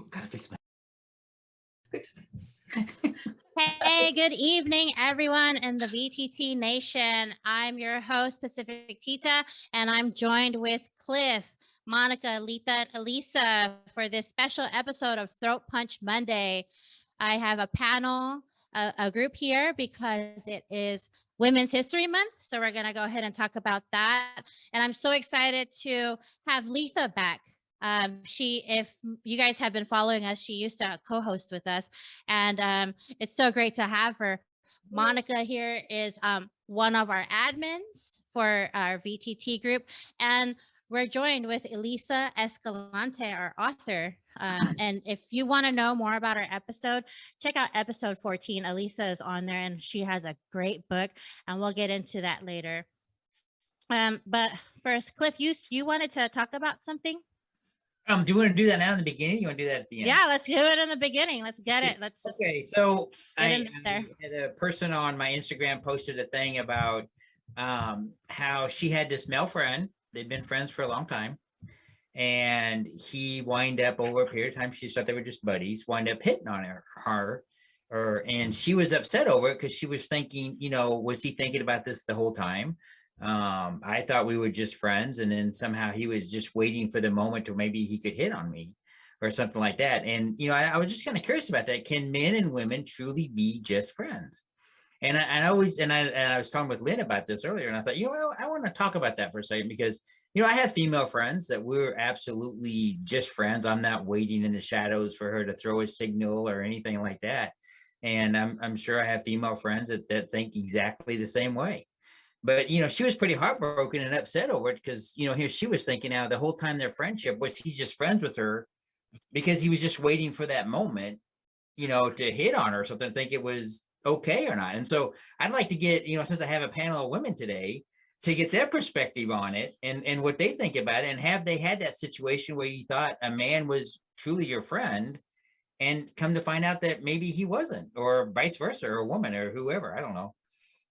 Gotta fix my. Hey, good evening, everyone in the VTT Nation. I'm your host, Pacific Tita, and I'm joined with Cliff, Monica, Lita, and Elisa for this special episode of Throat Punch Monday. I have a panel, a group here because it is Women's History Month. So we're going to go ahead and talk about that. And I'm so excited to have Lisa back. If you guys have been following us, she used to co-host with us, and it's so great to have her. Monica here is one of our admins for our VTT group, and we're joined with Elisa Escalante, our author. And if you want to know more about our episode, check out episode 14. Elisa is on there, and she has a great book, and we'll get into that later. But first, Cliff, you wanted to talk about something? Do you want to do that now in the beginning? You want to do that at the end? Yeah, let's do it in the beginning. Let's get it. Let's just So get I in there. had a person on my Instagram posted a thing about how she had this male friend. They'd been friends for a long time, and he wind up over a period of time. She thought they were just buddies. Wind up hitting on and she was upset over it because she was thinking, was he thinking about this the whole time? I thought we were just friends, and then somehow he was just waiting for the moment to maybe he could hit on me or something like that. And I was just kind of curious about that. Can men and women truly be just friends? And I was talking with Lynn about this earlier, and I thought, I want to talk about that for a second because I have female friends that we're absolutely just friends. I'm not waiting in the shadows for her to throw a signal or anything like that. And I'm sure I have female friends that think exactly the same way. But she was pretty heartbroken and upset over it because here she was thinking now the whole time their friendship was he just friends with her because he was just waiting for that moment, to hit on her or something, think it was okay or not. And so I'd like to get, since I have a panel of women today, to get their perspective on it and what they think about it. And have they had that situation where you thought a man was truly your friend and come to find out that maybe he wasn't, or vice versa, or a woman or whoever, I don't know.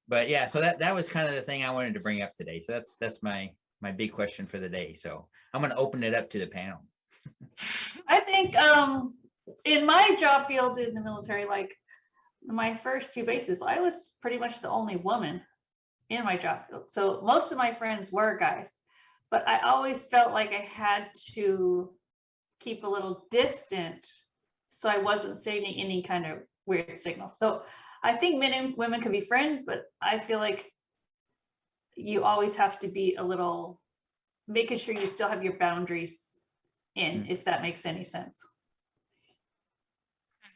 But yeah, so that was kind of the thing I wanted to bring up today. So that's my big question for the day. So I'm going to open it up to the panel. I think in my job field in the military, like my first two bases, I was pretty much the only woman in my job field. So most of my friends were guys, but I always felt like I had to keep a little distant so I wasn't sending any kind of weird signals. So I think men and women can be friends, but I feel like you always have to be a little making sure you still have your boundaries in, if that makes any sense.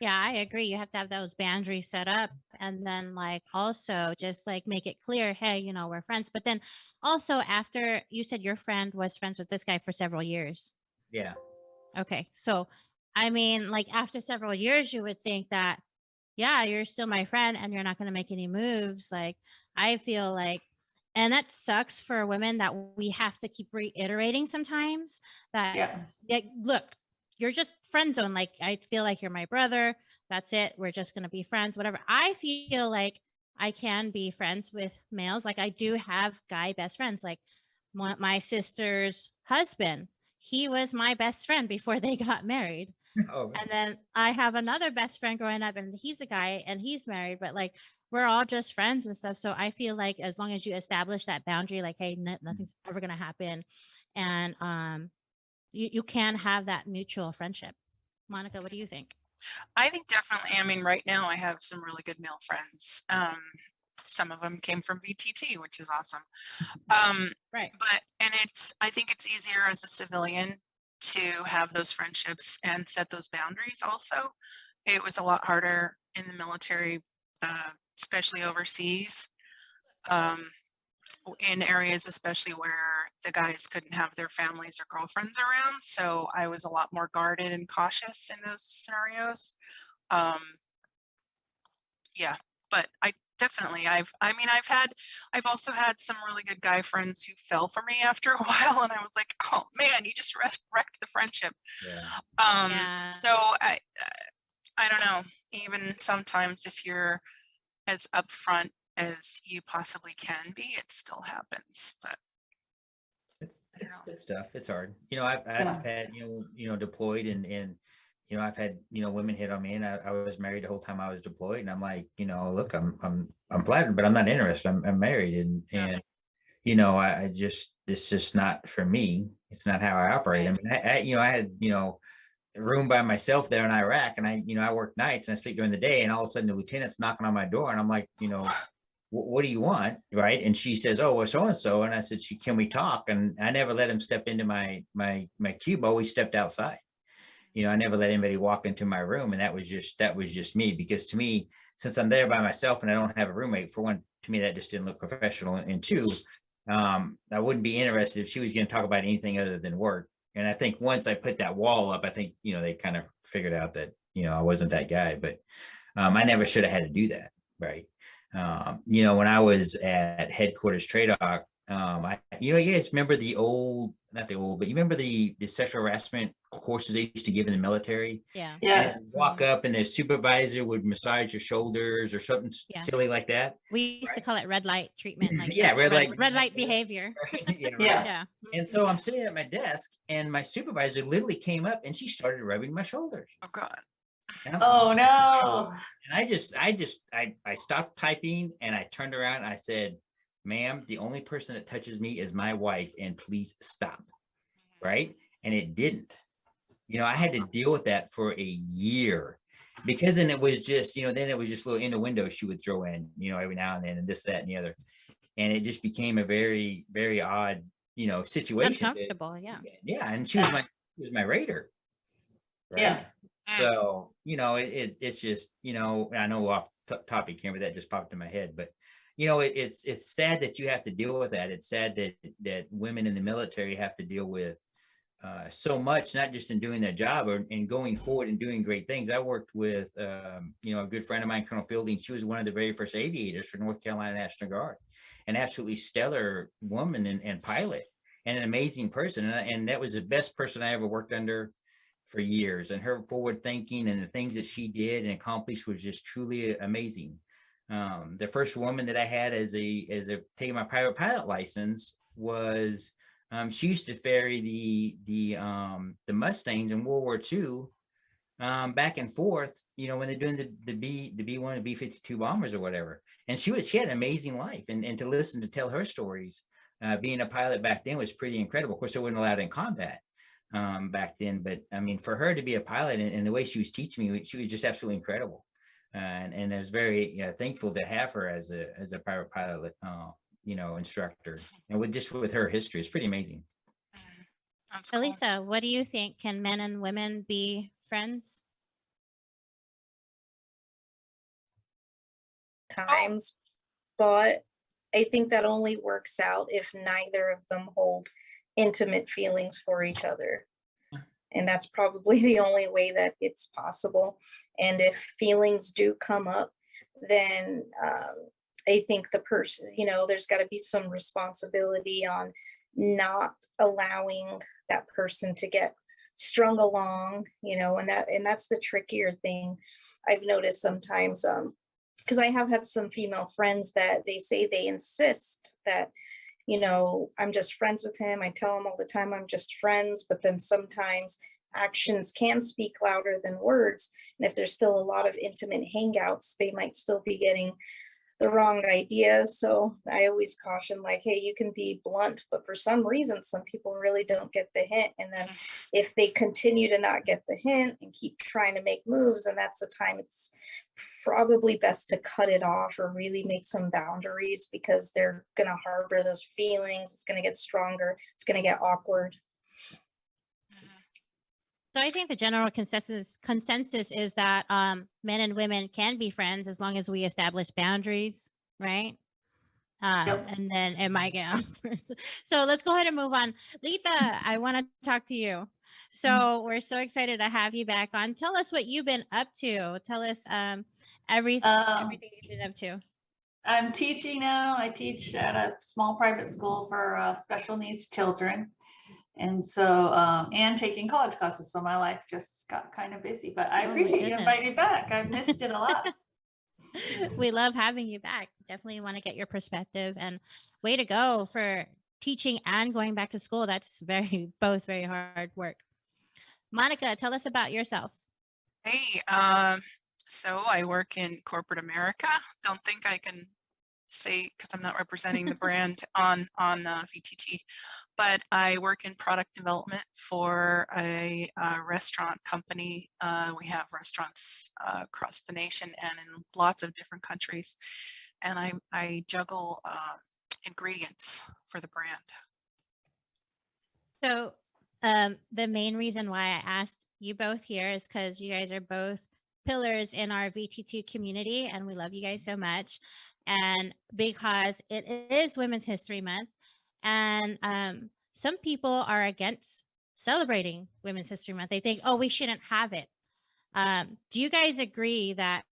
Yeah, I agree. You have to have those boundaries set up, and then also just make it clear, hey, we're friends. But then also, after you said your friend was friends with this guy for several years. Yeah. Okay. So, I mean, after several years, you would think that, yeah, you're still my friend and you're not going to make any moves. I feel and that sucks for women that we have to keep reiterating sometimes that, look, you're just friend zone. I feel like you're my brother. That's it. We're just going to be friends, whatever. I feel like I can be friends with males. I do have guy best friends. My sister's husband, he was my best friend before they got married. Oh, and then I have another best friend growing up, and he's a guy and he's married, but we're all just friends and stuff. So I feel like as long as you establish that boundary, hey, nothing's ever going to happen. And you can have that mutual friendship. Monica, what do you think? I think definitely. I mean, right now I have some really good male friends. Some of them came from VTT, which is awesome. Right. I think it's easier as a civilian to have those friendships and set those boundaries also. It was a lot harder in the military, especially overseas. In areas especially where the guys couldn't have their families or girlfriends around. So I was a lot more guarded and cautious in those scenarios. Yeah, but I definitely, I've also had some really good guy friends who fell for me after a while, and I was like, oh man, you just wrecked the friendship. Yeah. So I don't know, even sometimes if you're as upfront as you possibly can be, it still happens. But it's tough. It's hard. I've had deployed and I've had, women hit on me, and I was married the whole time I was deployed. And I'm like, look, I'm flattered, but I'm not interested. I'm married. And, it's just not for me. It's not how I operate. I Right. mean, I had, a room by myself there in Iraq, and I work nights and I sleep during the day, and all of a sudden the lieutenant's knocking on my door, and I'm like, what do you want? Right. And she says, oh, well, so-and-so. And I said, can we talk? And I never let him step into my cube. I always stepped outside. I never let anybody walk into my room. And that was just me, because to me, since I'm there by myself and I don't have a roommate, for one, to me, that just didn't look professional. And two, I wouldn't be interested if she was going to talk about anything other than work. And I think once I put that wall up, I think, they kind of figured out that, I wasn't that guy, but I never should have had to do that. Right. When I was at headquarters Trade Talk, you guys remember not the old, but you remember the sexual harassment courses they used to give in the military? Yeah. Yes. Walk up and the supervisor would massage your shoulders or something Yeah. silly like that. We used to call it red light treatment. Like Yeah, that's red light behavior. Yeah, right. Yeah. Yeah. And so I'm sitting at my desk, and my supervisor literally came up and she started rubbing my shoulders. Oh God. And I'm Oh no. And I stopped typing, and I turned around and I said, ma'am, the only person that touches me is my wife, and please stop. Right. And it didn't. I had to deal with that for a year, because then it was just, little innuendo she would throw in, every now and then, and this, that, and the other. And it just became a very, very odd, situation. Uncomfortable. Yeah. Yeah. And she was my raider. Right. Yeah. So, it's just, I know off topic here, but that just popped in my head. But, it's sad that you have to deal with that. It's sad that women in the military have to deal with so much, not just in doing their job or in going forward and doing great things. I worked with, a good friend of mine, Colonel Fielding. She was one of the very first aviators for North Carolina National Guard, an absolutely stellar woman and pilot, and an amazing person. And that was the best person I ever worked under for years. And her forward thinking and the things that she did and accomplished was just truly amazing. The first woman that I had as a taking my private pilot license was, she used to ferry the Mustangs in World War II, back and forth, when they're doing the B-1 and B-52 bombers or whatever. And she had an amazing life, and to listen to tell her stories, being a pilot back then was pretty incredible. Of course, I wasn't allowed in combat back then, but I mean, for her to be a pilot and the way she was teaching me, she was just absolutely incredible. And I was very thankful to have her as a private pilot, instructor, and with her history, it's pretty amazing. That's cool. Elisa, what do you think? Can men and women be friends? Times, but I think that only works out if neither of them hold intimate feelings for each other. And that's probably the only way that it's possible. And if feelings do come up, then I think the person, there's got to be some responsibility on not allowing that person to get strung along, and that's the trickier thing I've noticed sometimes, because I have had some female friends that they insist that, I'm just friends with him. I tell them all the time I'm just friends, but then sometimes actions can speak louder than words. And if there's still a lot of intimate hangouts, they might still be getting the wrong idea. So I always caution, like, hey, you can be blunt, but for some reason, some people really don't get the hint. And then if they continue to not get the hint and keep trying to make moves, and that's the time it's probably best to cut it off or really make some boundaries, because they're going to harbor those feelings. It's going to get stronger. It's going to get awkward. So I think the general consensus is that men and women can be friends as long as we establish boundaries, right? Yep. And then it might get awkward. So let's go ahead and move on. Letha, I want to talk to you. So we're so excited to have you back on. Tell us what you've been up to. Tell us everything you've been up to. I'm teaching now. I teach at a small private school for special needs children. And so, and taking college classes. So my life just got kind of busy, but I appreciate you inviting me back. I've missed it a lot. We love having you back. Definitely want to get your perspective, and way to go for teaching and going back to school. That's both very hard work. Monica, tell us about yourself. Hey, so I work in corporate America. Don't think I can say because I'm not representing the brand on VTT, but I work in product development for a restaurant company. We have restaurants across the nation and in lots of different countries, and I juggle ingredients for the brand. So the main reason why I asked you both here is because you guys are both pillars in our VTT community, and we love you guys so much. And because it is Women's History Month, and some people are against celebrating Women's History Month. They think, oh, we shouldn't have it. Do you guys agree that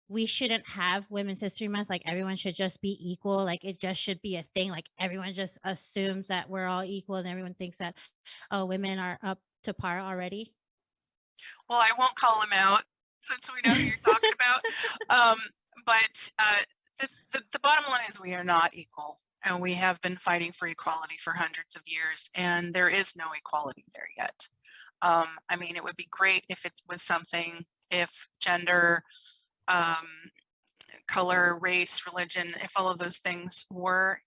we shouldn't have Women's History Month? Like everyone should just be equal. Like it just should be a thing. Like everyone just assumes that we're all equal and everyone thinks that, oh, women are up to par already. Well, I won't call them out since we know who you're talking about. But the bottom line is we are not equal, and we have been fighting for equality for hundreds of years, and there is no equality there yet. I mean, it would be great if it was something, if gender, color, race, religion, if all of those things were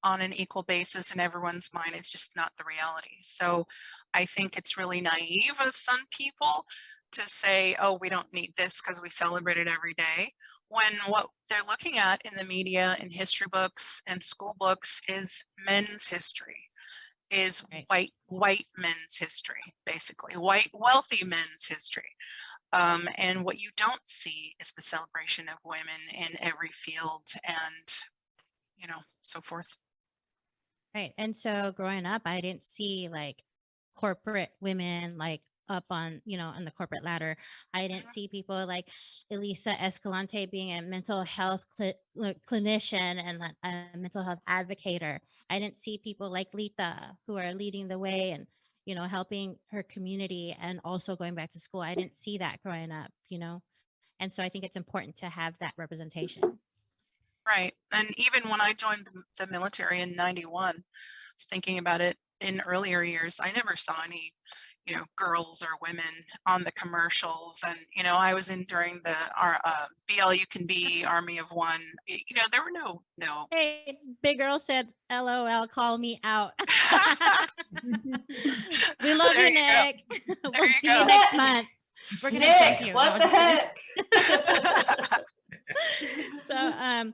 on an equal basis in everyone's mind. It's just not the reality. So I think it's really naive of some people to say, oh, we don't need this because we celebrate it every day, when what they're looking at in the media and history books and school books is men's history, is Right. white men's history, basically white wealthy men's history. And what you don't see is the celebration of women in every field and, you know, so forth. Right. And so growing up, I didn't see like corporate women like up on, on the corporate ladder. I didn't see people like Elisa Escalante being a mental health clinician and a mental health advocator. I didn't see people like Lita who are leading the way and, helping her community and also going back to school. I didn't see that growing up, And so I think it's important to have that representation. Right. And even when I joined the military in 91, I was thinking about it in earlier years, I never saw any, girls or women on the commercials. And, I was in during our BL You Can Be Army of One, there were no. Hey, big girl said, LOL, call me out. We love you, Nick. We'll see you next month. We're going to thank you. What the heck? So,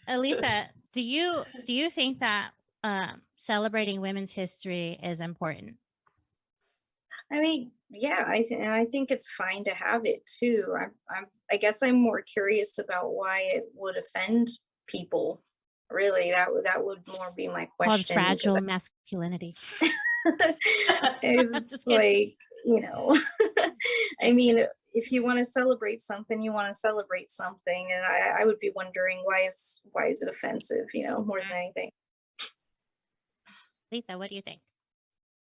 Elisa, do you think that celebrating women's history is important? I mean, yeah, I think it's fine to have it too. I guess I'm more curious about why it would offend people. Really, that would more be my question. Called fragile masculinity. It's just like, I mean, if you want to celebrate something, you want to celebrate something, and I would be wondering why is it offensive? More than anything. Lisa, what do you think?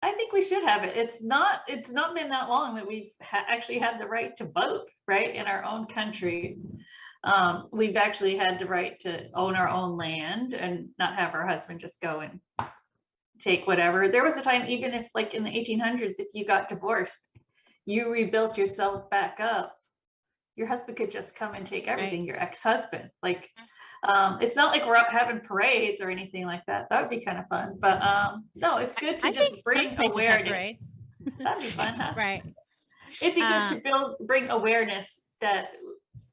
I think we should have it. It's not been that long that we've actually had the right to vote, right, in our own country. We've actually had the right to own our own land and not have our husband just go and take whatever. There was a time, even if like in the 1800s, if you got divorced, you rebuilt yourself back up, your husband could just come and take everything, right. Your ex-husband. Like, it's not like we're up having parades or anything like that. That would be kind of fun. But no, it's good to just bring awareness. That'd be fun, huh? Right. It'd be good to bring awareness that,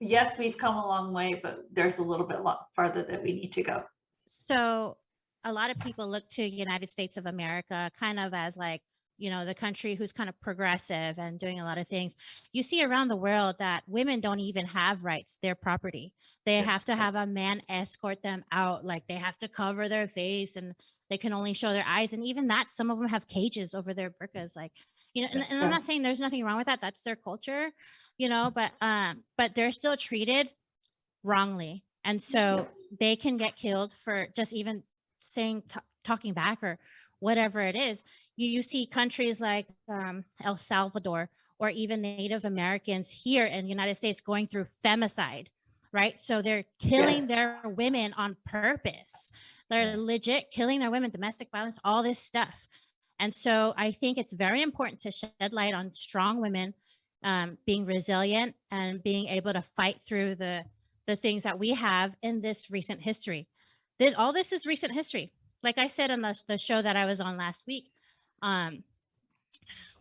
yes, we've come a long way, but there's a little bit farther that we need to go. So a lot of people look to United States of America kind of as like, the country who's kind of progressive and doing a lot of things. You see around the world that women don't even have rights. They're property. They have to have a man escort them out. Like they have to cover their face and they can only show their eyes. And even that, some of them have cages over their burqas. Like, and I'm not saying there's nothing wrong with that. That's their culture, but they're still treated wrongly. And so they can get killed for just even saying, talking back or whatever it is. You see countries like El Salvador or even Native Americans here in the United States going through femicide, right? So they're killing their women on purpose. They're legit killing their women, domestic violence, all this stuff. And so I think it's very important to shed light on strong women being resilient and being able to fight through the things that we have in this recent history. All this is recent history. Like I said on the show that I was on last week,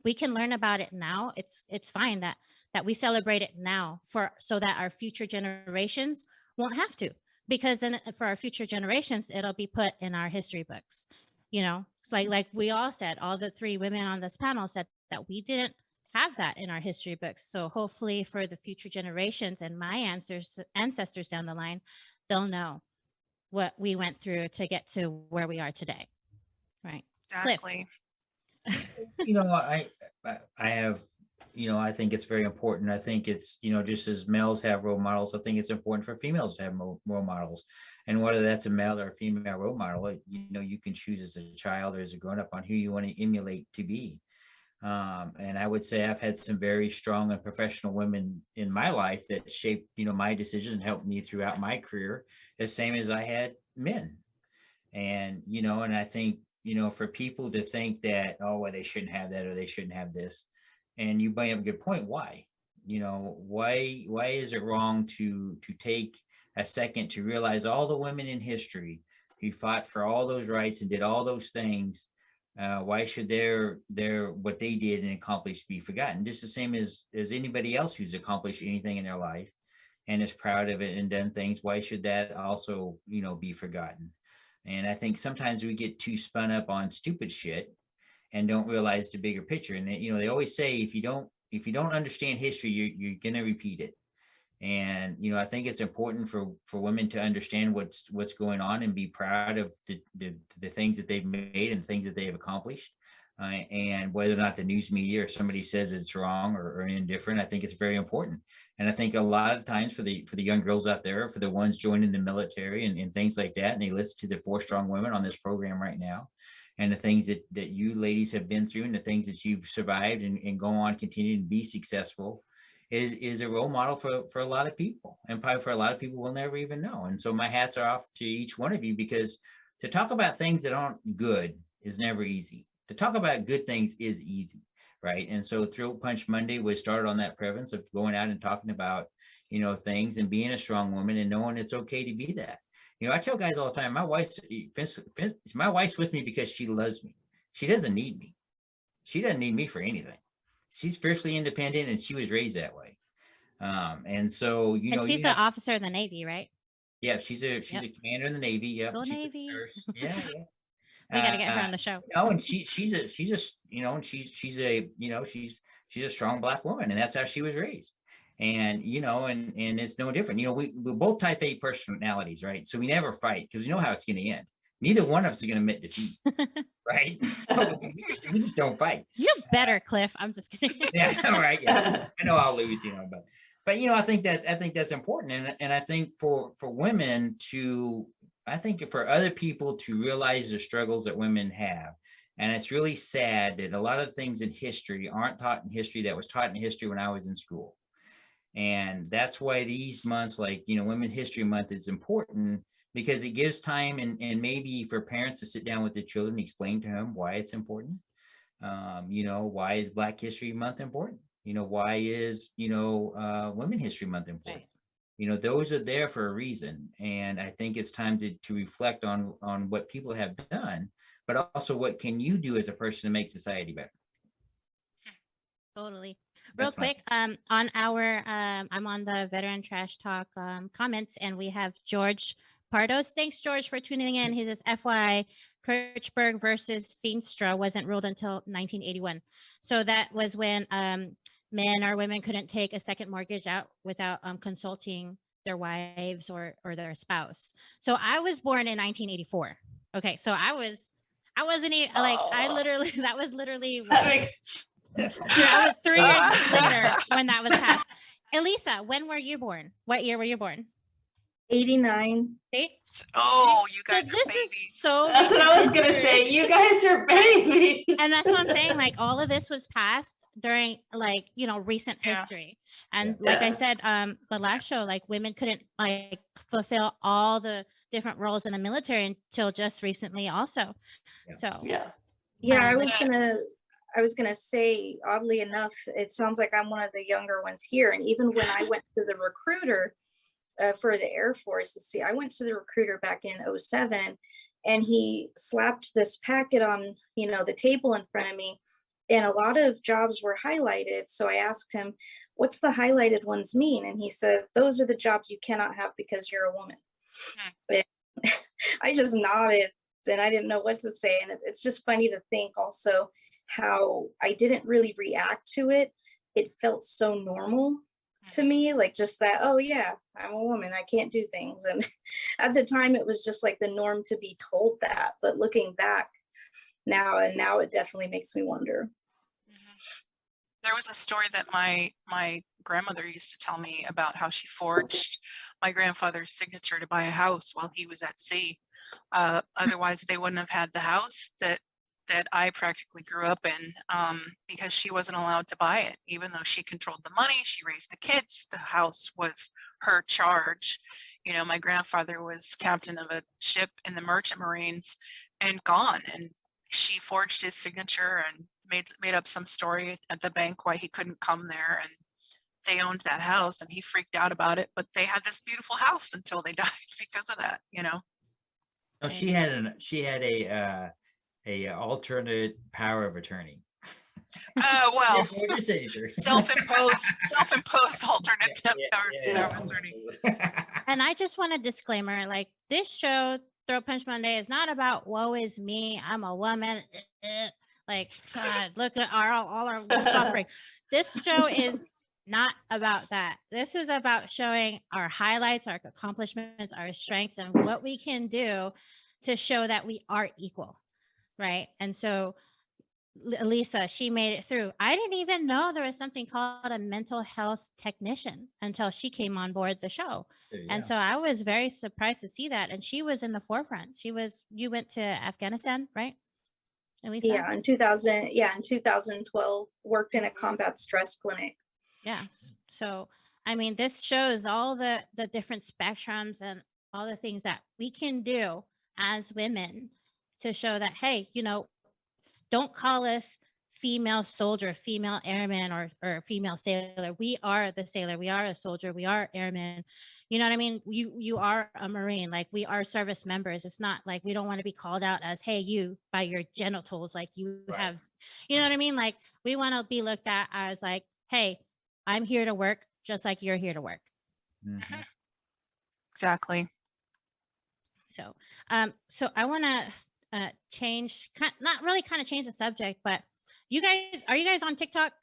we can learn about it now. It's fine that we celebrate it now so that our future generations won't have to, because then for our future generations, it'll be put in our history books. You know, it's like we all said, all the 3 women on this panel said that we didn't have that in our history books. So hopefully for the future generations and my ancestors down the line, they'll know what we went through to get to where we are today. Right. Exactly. You know, I have, you know, I think it's very important. I think it's, you know, just as males have role models, I think it's important for females to have role models. And whether that's a male or a female role model, you know, you can choose as a child or as a grown-up on who you want to emulate to be. And I would say I've had some very strong and professional women in my life that shaped, you know, my decisions and helped me throughout my career, the same as I had men. And, you know, and I think, you know, for people to think that, oh, well, they shouldn't have that or they shouldn't have this. And you bring up a good point. Why? You know, why is it wrong to take a second to realize all the women in history who fought for all those rights and did all those things? Why should their what they did and accomplished be forgotten? Just the same as anybody else who's accomplished anything in their life and is proud of it and done things. Why should that also, you know, be forgotten? And I think sometimes we get too spun up on stupid shit and don't realize the bigger picture. And you know, they always say if you don't understand history, you're gonna repeat it. And you know, I think it's important for women to understand what's going on and be proud of the things that they've made and things that they have accomplished. And whether or not the news media or somebody says it's wrong or indifferent, I think it's very important. And I think a lot of times for the young girls out there, for the ones joining the military and things like that, and they listen to the 4 strong women on this program right now, and the things that you ladies have been through and the things that you've survived and go on, continue to be successful, is a role model for a lot of people, and probably for a lot of people we'll never even know. And so my hats are off to each one of you, because to talk about things that aren't good is never easy. To talk about good things is easy, right? And so Throat Punch Monday was started on that premise of going out and talking about, you know, things and being a strong woman and knowing it's okay to be that. You know, I tell guys all the time, my wife's with me because she loves me. She doesn't need me. She doesn't need me for anything. She's fiercely independent and she was raised that way. And so, you know, she's an officer in the Navy, right? Yeah, she's a commander in the Navy. Yeah. Go Navy. Yeah. We got to get her on the show. No, and she's a you know, and she's a, you know, she's a strong Black woman, and that's how she was raised. And you know, and it's no different. You know, we're both type A personalities, right? So we never fight because we know how it's going to end. Neither one of us are going to admit defeat, right? So we just don't fight. You're better, Cliff. I'm just kidding. Yeah, right. Yeah, I know I'll lose, you know, but you know, I think that's important, and I think for women to, I think for other people to realize the struggles that women have. And it's really sad that a lot of things in history aren't taught in history that was taught in history when I was in school. And that's why these months, like, you know, Women's History Month is important, because it gives time and maybe for parents to sit down with the children, explain to them why it's important. You know, why is Black History Month important? You know, why is, you know, Women's History Month important? Right. You know, those are there for a reason. And I think it's time to reflect on what people have done, but also what can you do as a person to make society better? Totally. Real quick, on our, I'm on the Veteran Trash Talk comments, and we have George Pardos. Thanks, George, for tuning in. He says, FYI, Kirchberg versus Feenstra wasn't ruled until 1981. So that was when men or women couldn't take a second mortgage out without consulting their wives or their spouse. So I was born in 1984. Okay, so I wasn't even like, that was literally that makes I was 3 years later when that was passed. Elisa, when were you born? What year were you born? 89. See? Oh, you guys so are this babies. Is so that's what I was going to say. You guys are babies. And that's what I'm saying. Like, all of this was passed during, like, you know, recent history. And like I said, the last show, like, women couldn't like fulfill all the different roles in the military until just recently also. So yeah, I was gonna I was going to say, oddly enough, it sounds like I'm one of the younger ones here. And even when I went to the recruiter for the Air Force, see, I went to the recruiter back in 07, and he slapped this packet on, you know, the table in front of me, and a lot of jobs were highlighted. So I asked him, what's the highlighted ones mean? And he said, those are the jobs you cannot have because you're a woman. And I just nodded, and I didn't know what to say. And it's just funny to think also how I didn't really react to it. It felt so normal to me, like just that, oh yeah, I'm a woman, I can't do things. And at the time it was just like the norm to be told that. But looking back now, and now it definitely makes me wonder. There was a story that my grandmother used to tell me about how she forged my grandfather's signature to buy a house while he was at sea. Otherwise, they wouldn't have had the house that I practically grew up in, because she wasn't allowed to buy it. Even though she controlled the money, she raised the kids, the house was her charge. You know, my grandfather was captain of a ship in the Merchant Marines and gone, and she forged his signature and made up some story at the bank why he couldn't come there, and they owned that house, and he freaked out about it. But they had this beautiful house until they died because of that, you know. Oh, she had a alternate power of attorney. Well, Your signature. self-imposed alternate power of attorney. And I just want a disclaimer, like this show, Throat Punch Monday, is not about woe is me, I'm a woman. Like, God, look at all our suffering. This show is not about that. This is about showing our highlights, our accomplishments, our strengths, and what we can do to show that we are equal, right? And so Elisa, she made it through. I didn't even know there was something called a mental health technician until she came on board the show. And so I was very surprised to see that. And she was in the forefront. You went to Afghanistan, right, Elisa? Yeah, in 2012, worked in a combat stress clinic. Yeah. So, I mean, this shows all the different spectrums and all the things that we can do as women to show that, hey, you know, don't call us female soldier, female airman, or female sailor. We are the sailor. We are a soldier. We are airmen. You know what I mean? You are a Marine. Like, we are service members. It's not like we don't want to be called out as, hey, you, by your genitals. Like, you have, you know what I mean? Like, we want to be looked at as like, hey, I'm here to work just like you're here to work. Mhm. Exactly. So, so I want to change, not really kind of change the subject, but are you guys on TikTok?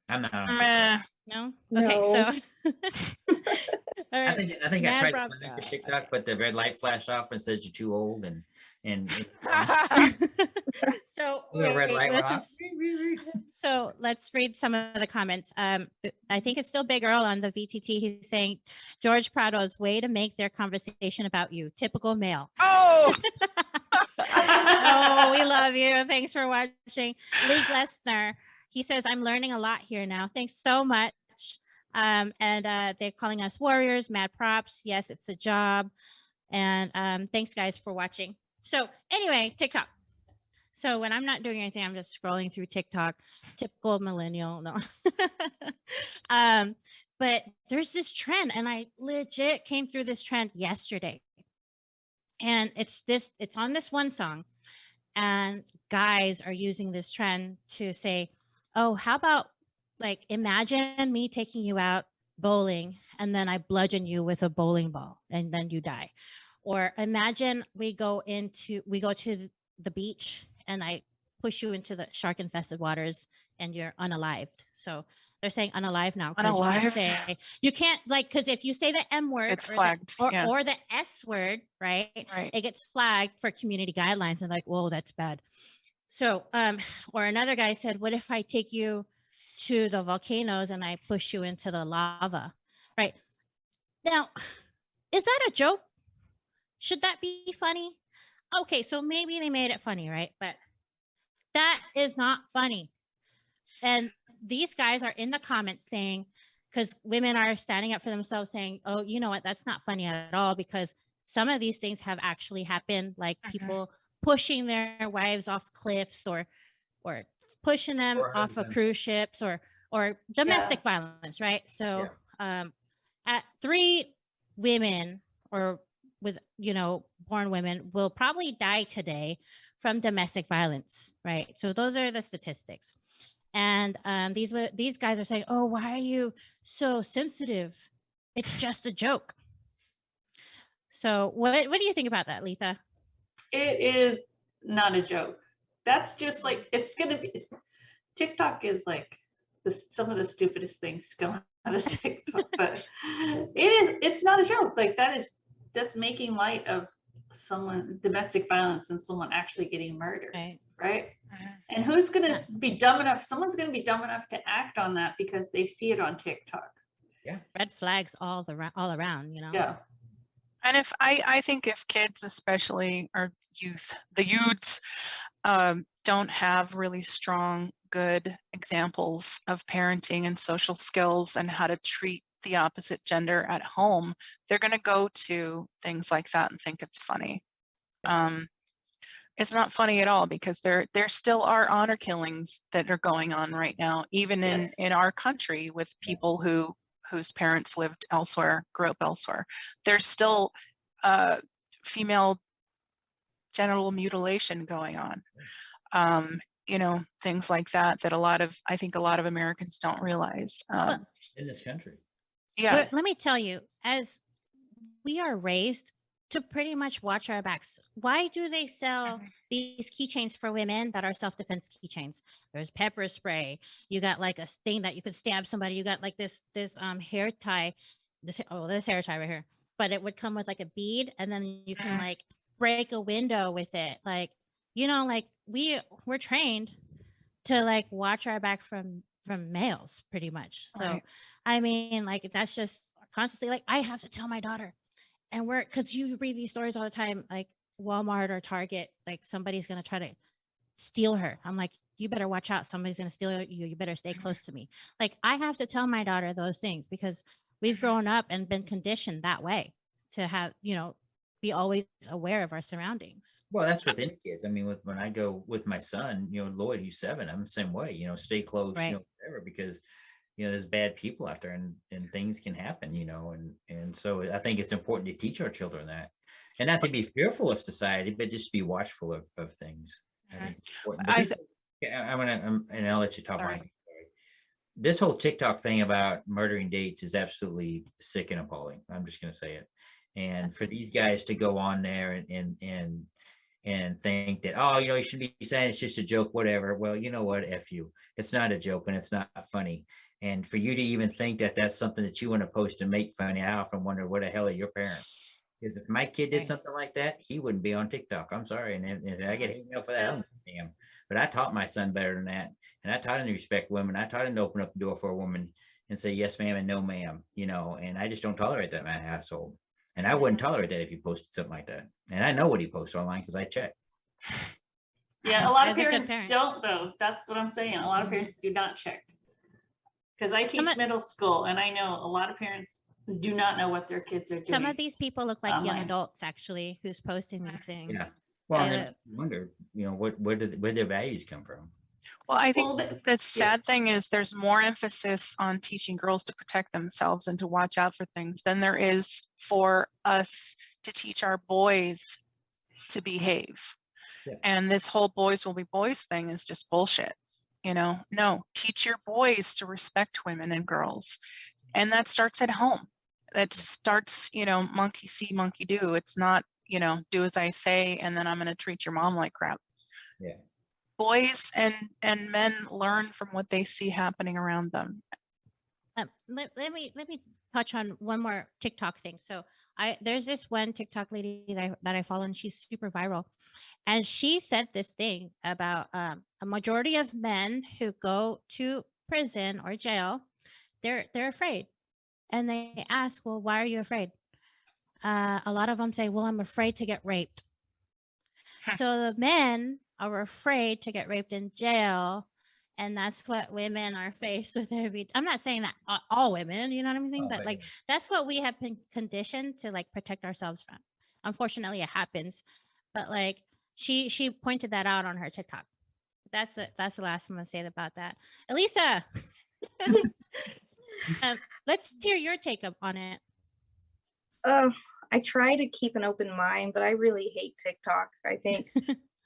I'm not on Meh. TikTok. No? No. Okay, so all I right. think I Mad tried to Rob's sign up got for it. TikTok, but the red light flashed off and says you're too old, and So the red wait, light went this off. is- so let's read some of the comments. I think it's still Big Earl on the VTT. He's saying, George Prado's way to make their conversation about you. Typical male. Oh, Oh, we love you. Thanks for watching. Lee Glessner, he says, I'm learning a lot here now. Thanks so much. And they're calling us warriors, mad props. Yes, it's a job. And thanks, guys, for watching. So anyway, TikTok. So when I'm not doing anything, I'm just scrolling through TikTok. Typical millennial. No. But there's this trend, and I legit came through this trend yesterday. And it's on this one song, and guys are using this trend to say, oh, how about, like, imagine me taking you out bowling and then I bludgeon you with a bowling ball and then you die. Or imagine we go to the beach and I push you into the shark infested waters and you're unalived. So they're saying unalive now. Unalived? You can't, like, because if you say the M word, It's flagged. or the S word, right? Right. It gets flagged for community guidelines, and like, whoa, that's bad. So, or another guy said, what if I take you to the volcanoes and I push you into the lava? Right. Now, is that a joke? Should that be funny? Okay, so maybe they made it funny, right? But that is not funny. And these guys are in the comments saying, because women are standing up for themselves saying, oh, you know what, that's not funny at all, because some of these things have actually happened, like people pushing their wives off cliffs or pushing them Or off of husband. cruise ships or domestic violence, right? So at 3 women or with born women will probably die today from domestic violence, right? So those are the statistics. And these guys are saying, oh, why are you so sensitive? It's just a joke. So what do you think about that, Letha? It is not a joke. That's just like, it's gonna be, TikTok is like some of the stupidest things going on a TikTok, but it's not a joke. Like that's making light of someone domestic violence and someone actually getting murdered, right? And who's gonna be dumb enough? Someone's gonna be dumb enough to act on that because they see it on TikTok. Yeah, red flags all around, Yeah. And I think if kids, especially our youth, the youths, don't have really strong, good examples of parenting and social skills and how to treat the opposite gender at home, they're going to go to things like that and think it's funny. It's not funny at all, because there still are honor killings that are going on right now, even in our country, with people whose parents lived elsewhere, grew up elsewhere. There's still female genital mutilation going on. Things like that I think a lot of Americans don't realize. In this country. Yeah. Let me tell you, as we are raised to pretty much watch our backs. Why do they sell these keychains for women that are self-defense keychains? There's pepper spray. You got like a thing that you could stab somebody. You got like this hair tie, this hair tie right here. But it would come with like a bead, and then you can like break a window with it. Like, like we're trained to like watch our back from males pretty much. So I mean, like, that's just constantly like, I have to tell my daughter. And because you read these stories all the time, like Walmart or Target, like somebody's going to try to steal her. I'm like, you better watch out. Somebody's going to steal you. You better stay close to me. Like, I have to tell my daughter those things because we've grown up and been conditioned that way to have, be always aware of our surroundings. Well, that's with any kids. I mean, when I go with my son, Lloyd, who's 7, I'm the same way, stay close, whatever, because there's bad people out there and things can happen, and so I think it's important to teach our children that, and not to be fearful of society, but just be watchful of things. I think it's important. But and I'll let you talk. This whole TikTok thing about murdering dates is absolutely sick and appalling. I'm just going to say it. And for these guys to go on there and think that, you should be saying it's just a joke, whatever. Well, you know what? F you. It's not a joke and it's not funny. And for you to even think that that's something that you want to post to make funny, I often wonder, what the hell are your parents? Because if my kid did something like that, he wouldn't be on TikTok. I'm sorry. And I get hate mail for that. Damn. But I taught my son better than that. And I taught him to respect women. I taught him to open up the door for a woman and say, yes, ma'am, and no, ma'am, and I just don't tolerate that in my household. And I wouldn't tolerate that if he posted something like that. And I know what he posts online because I check. Yeah, a lot of parents don't, though. That's what I'm saying. A lot of parents do not check. Because I teach middle school, and I know a lot of parents do not know what their kids are doing. Some of these people look like young adults, actually, who's posting these things. Yeah. Well, and then I wonder, where their values come from. Well, I think the sad thing is there's more emphasis on teaching girls to protect themselves and to watch out for things than there is for us to teach our boys to behave. Yeah. And this whole boys will be boys thing is just bullshit. No, teach your boys to respect women and girls. And that starts at home. That starts, monkey see, monkey do. It's not, do as I say, and then I'm going to treat your mom like crap. Yeah. Boys and men learn from what they see happening around them. Let me touch on one more TikTok thing. So there's this one TikTok lady that I follow, and she's super viral. And she said this thing about a majority of men who go to prison or jail, they're afraid. And they ask, well, why are you afraid? A lot of them say, well, I'm afraid to get raped. So the men are afraid to get raped in jail. And that's what women are faced with I'm not saying that all women, you know what I'm saying? But like, that's what we have been conditioned to like protect ourselves from. Unfortunately, it happens. But like, she pointed that out on her TikTok. That's the last I'm gonna say about that. Elisa, let's hear your take up on it. I try to keep an open mind, but I really hate TikTok. I think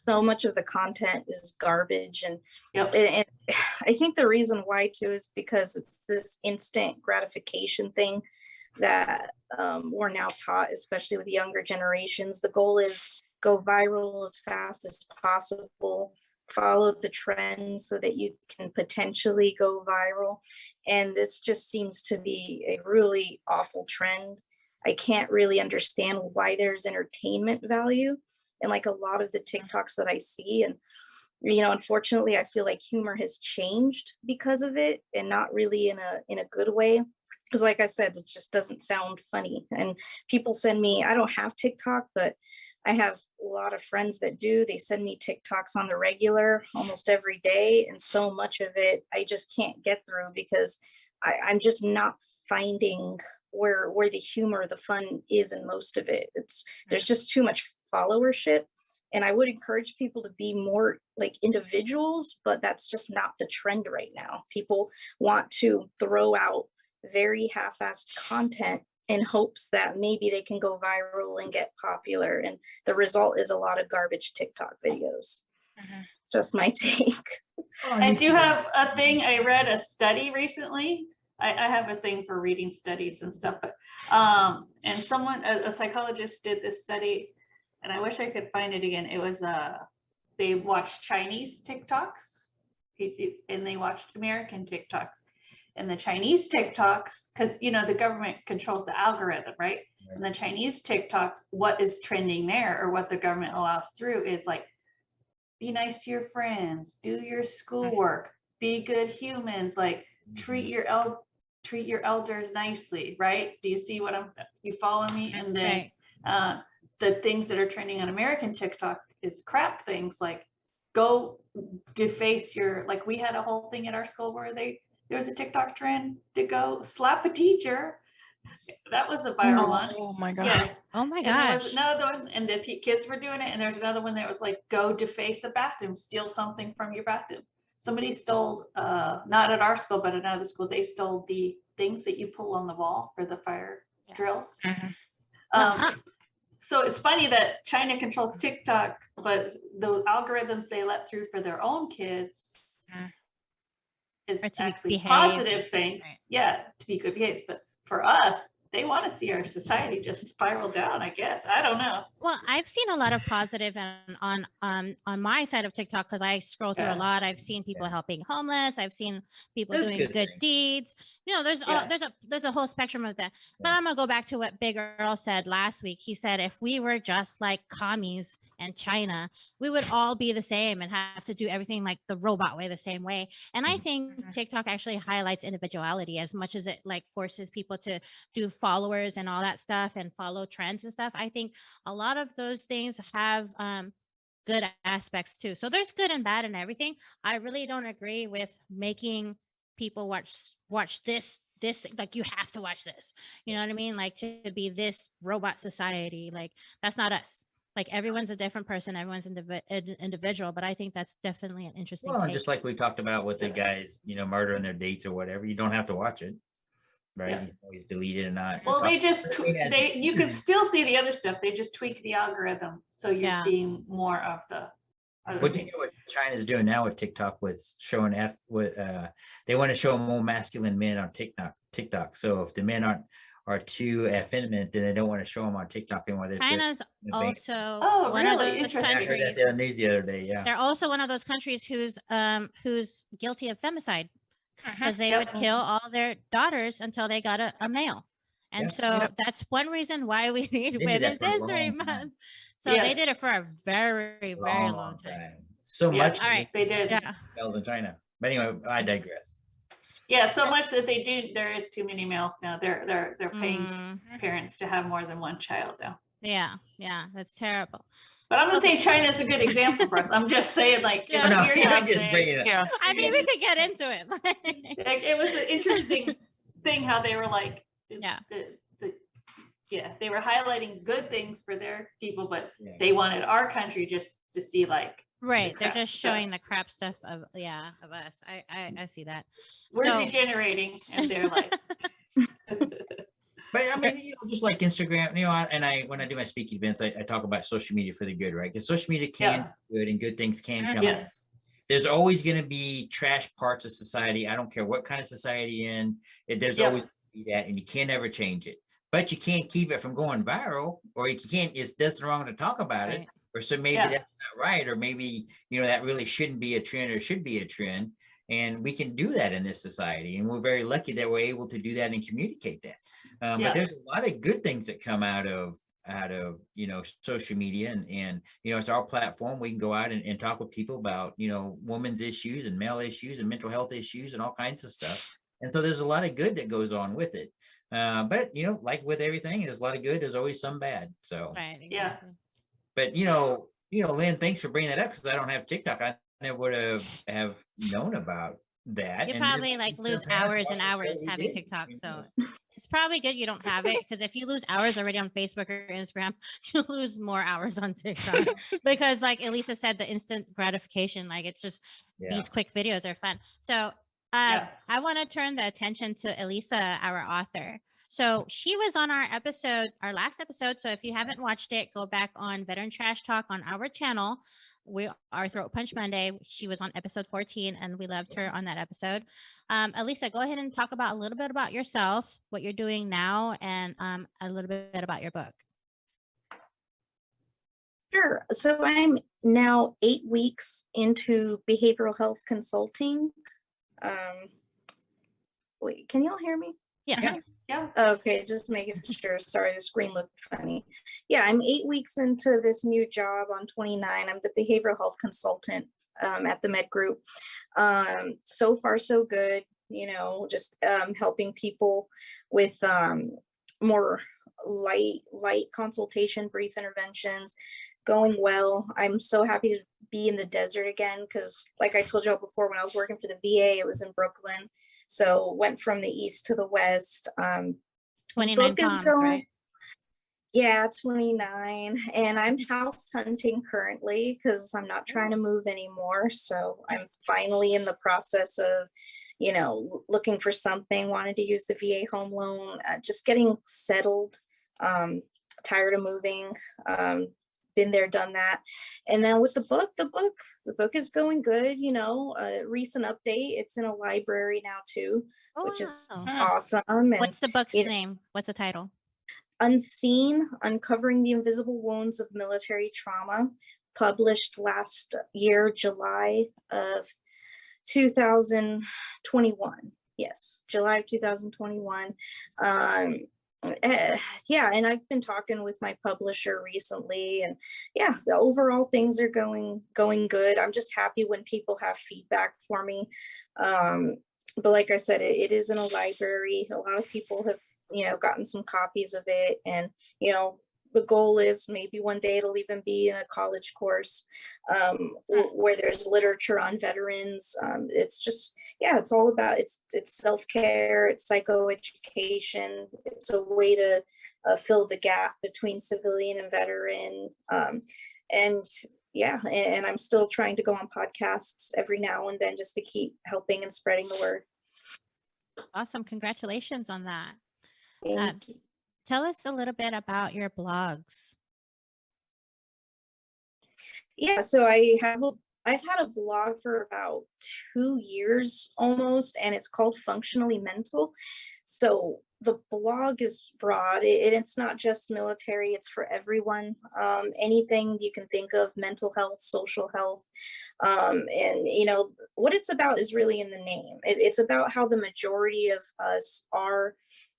so much of the content is garbage, and I think the reason why too is because it's this instant gratification thing that we're now taught, especially with younger generations. The goal is go viral as fast as possible, follow the trends so that you can potentially go viral. And this just seems to be a really awful trend. I can't really understand why there's entertainment value in like a lot of the TikToks that I see. And, you know, unfortunately, I feel like humor has changed because of it, and not really in a good way. Because like I said, it just doesn't sound funny. And people send me, I don't have TikTok, but I have a lot of friends that do. They send me TikToks on the regular almost every day. And so much of it, I just can't get through because I'm just not finding where the humor, the fun is in most of it. There's just too much followership. And I would encourage people to be more like individuals, but that's just not the trend right now. People want to throw out very half-assed content in hopes that maybe they can go viral and get popular. And the result is a lot of garbage TikTok videos. Just my take. I do have a thing. I read a study recently. I have a thing for reading studies and stuff, but and someone, a psychologist did this study, and I wish I could find it again. It was they watched Chinese TikToks, and they watched American TikToks. And the Chinese TikToks, because you know the government controls the algorithm, right? And the Chinese TikToks, what is trending there, or what the government allows through, is like, be nice to your friends, do your schoolwork, be good humans, like treat your elders nicely, right? Do you see what you follow me? And then the things that are trending on American TikTok is crap things, like go deface your, like we had a whole thing at our school where there was a TikTok trend to go slap a teacher. That was a viral one. Oh my God. Yes. Oh my And there was gosh. another one, and the kids were doing it. And there's another one that was like, go deface a bathroom, steal something from your bathroom. Somebody stole, not at our school, but at another school, they stole the things that you pull on the wall for the fire drills. So it's funny that China controls TikTok, but the algorithms they let through for their own kids is actually positive things. Yeah, to be good behaviors. But for us, they want to see our society just spiral down, I guess. I don't know. Well, I've seen a lot of positive on my side of TikTok, because I scroll through a lot. I've seen people helping homeless. I've seen people doing good deeds. You know, there's a whole spectrum of that. But I'm gonna go back to what Big Earl said last week. He said if we were just like commies and China, we would all be the same and have to do everything like the robot way, the same way. And I think TikTok actually highlights individuality as much as it like forces people to do followers and all that stuff and follow trends and stuff. I think a lot of those things have good aspects too. So there's good and bad in everything. I really don't agree with making people watch this like you have to watch this. You know what I mean? Like to be this robot society, like that's not us. Like everyone's a different person, everyone's individual, but I think that's definitely an interesting Well, take. just like we talked about with the guys, you know, murdering their dates or whatever, you don't have to watch it, right? You can always delete it and not. Well, they just you can still see the other stuff. They just tweak the algorithm, so you're seeing more of the. What do you know what China's doing now with TikTok with showing they want to show more masculine men on TikTok. So if the men are too effeminate, then they don't want to show them on TikTok anymore. China's also one of those countries. I heard that the news the other day. Yeah, they're also one of those countries who's guilty of femicide, because they would kill all their daughters until they got a male. And so that's one reason why we need Women's History Month. So they did it for a very, very long time. So much. All right. They did. Males in China. But anyway, I digress. Yeah, so much that they do. There is too many males now. They're paying parents to have more than one child now. Yeah, that's terrible. But I'm not saying China is a good example for us. I'm just saying, like, I'm just bringing it up. I mean, we could get into it. Like, it was an interesting thing how they were like, they were highlighting good things for their people, but they wanted our country just to see like Right. They're crap just stuff. showing the crap stuff of us. I see that. We're So- degenerating in their life. But I mean, just like Instagram, and when I do my speaking events, I talk about social media for the good, right? Because social media can be good and good things can come. Yes. There's always going to be trash parts of society. I don't care what kind of society in it. There's always be that, and you can't ever change it. But you can't keep it from going viral, or you can't. It's just wrong to talk about it, or so maybe that's not right, or maybe that really shouldn't be a trend, or should be a trend. And we can do that in this society, and we're very lucky that we're able to do that and communicate that. But there's a lot of good things that come out of social media, and it's our platform. We can go out and talk with people about women's issues and male issues and mental health issues and all kinds of stuff. And so there's a lot of good that goes on with it. But like with everything, there's a lot of good, there's always some bad. So right, exactly. but Lynn, thanks for bringing that up, because I don't have TikTok. I never would have known about that. You And probably like lose hours and hours having TikTok. So it's probably good you don't have it, because if you lose hours already on Facebook or Instagram, you'll lose more hours on TikTok. Because like Elisa said, the instant gratification, like it's just these quick videos are fun. So I want to turn the attention to Elisa, our author. So she was on our last episode. So if you haven't watched it, go back on Veteran Trash Talk on our channel. Our Throat Punch Monday. She was on episode 14, and we loved her on that episode. Elisa, go ahead and talk about a little bit about yourself, what you're doing now, and a little bit about your book. Sure. So I'm now 8 weeks into behavioral health consulting. Wait, can y'all hear me? Yeah. Yeah. Okay, just making sure. Sorry, the screen looked funny. Yeah, I'm 8 weeks into this new job on 29. I'm the behavioral health consultant at the Med Group. So far, so good. Just helping people with more light consultation, brief interventions, going well. I'm so happy to be in the desert again, because like I told y'all before, when I was working for the VA, it was in Brooklyn. So went from the east to the west. 29 Palms, right? Yeah, 29. And I'm house hunting currently, because I'm not trying to move anymore. So I'm finally in the process of, looking for something, wanted to use the VA home loan, just getting settled, tired of moving. Been there, done that. And then with the book is going good. Recent update, it's in a library now too, which is awesome. And what's the book's name? What's the title? Unseen: Uncovering the Invisible Wounds of Military Trauma, published last year, July of 2021. Yes, July of 2021. And I've been talking with my publisher recently, and the overall things are going good. I'm just happy when people have feedback for me. But like I said, it is in a library. A lot of people have gotten some copies of it, and the goal is maybe one day it'll even be in a college course where there's literature on veterans. It's just, it's all about, it's self-care, it's psychoeducation. It's a way to fill the gap between civilian and veteran. And I'm still trying to go on podcasts every now and then, just to keep helping and spreading the word. Awesome. Congratulations on that. Thank you. Tell us a little bit about your blogs. Yeah, so I've had a blog for about 2 years almost, and it's called Functionally Mental. So the blog is broad. It's not just military, it's for everyone. Anything you can think of: mental health, social health. And what it's about is really in the name. It's about how the majority of us are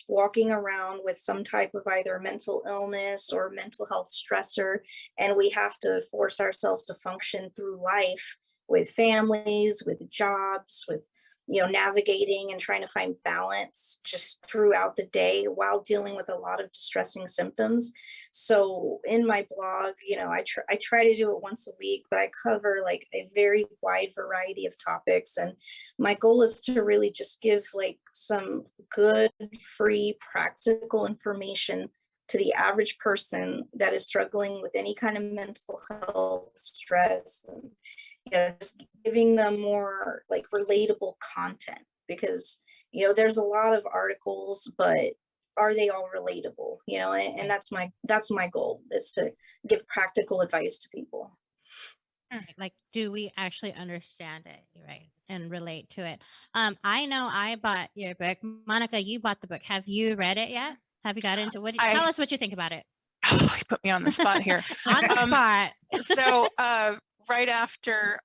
walking around with some type of either mental illness or mental health stressor, and we have to force ourselves to function through life with families, with jobs, with navigating and trying to find balance just throughout the day while dealing with a lot of distressing symptoms. So in my blog, I try to do it once a week, but I cover like a very wide variety of topics. And my goal is to really just give like some good, free, practical information to the average person that is struggling with any kind of mental health stress, and just giving them more like relatable content, because there's a lot of articles, but are they all relatable? And that's my goal, is to give practical advice to people. Like, do we actually understand it, right, and relate to it? I know I bought your book. Monica, you bought the book. Have you read it yet? Have you got into what? Tell us what you think about it. Oh, you put me on the spot here. On the spot. So right after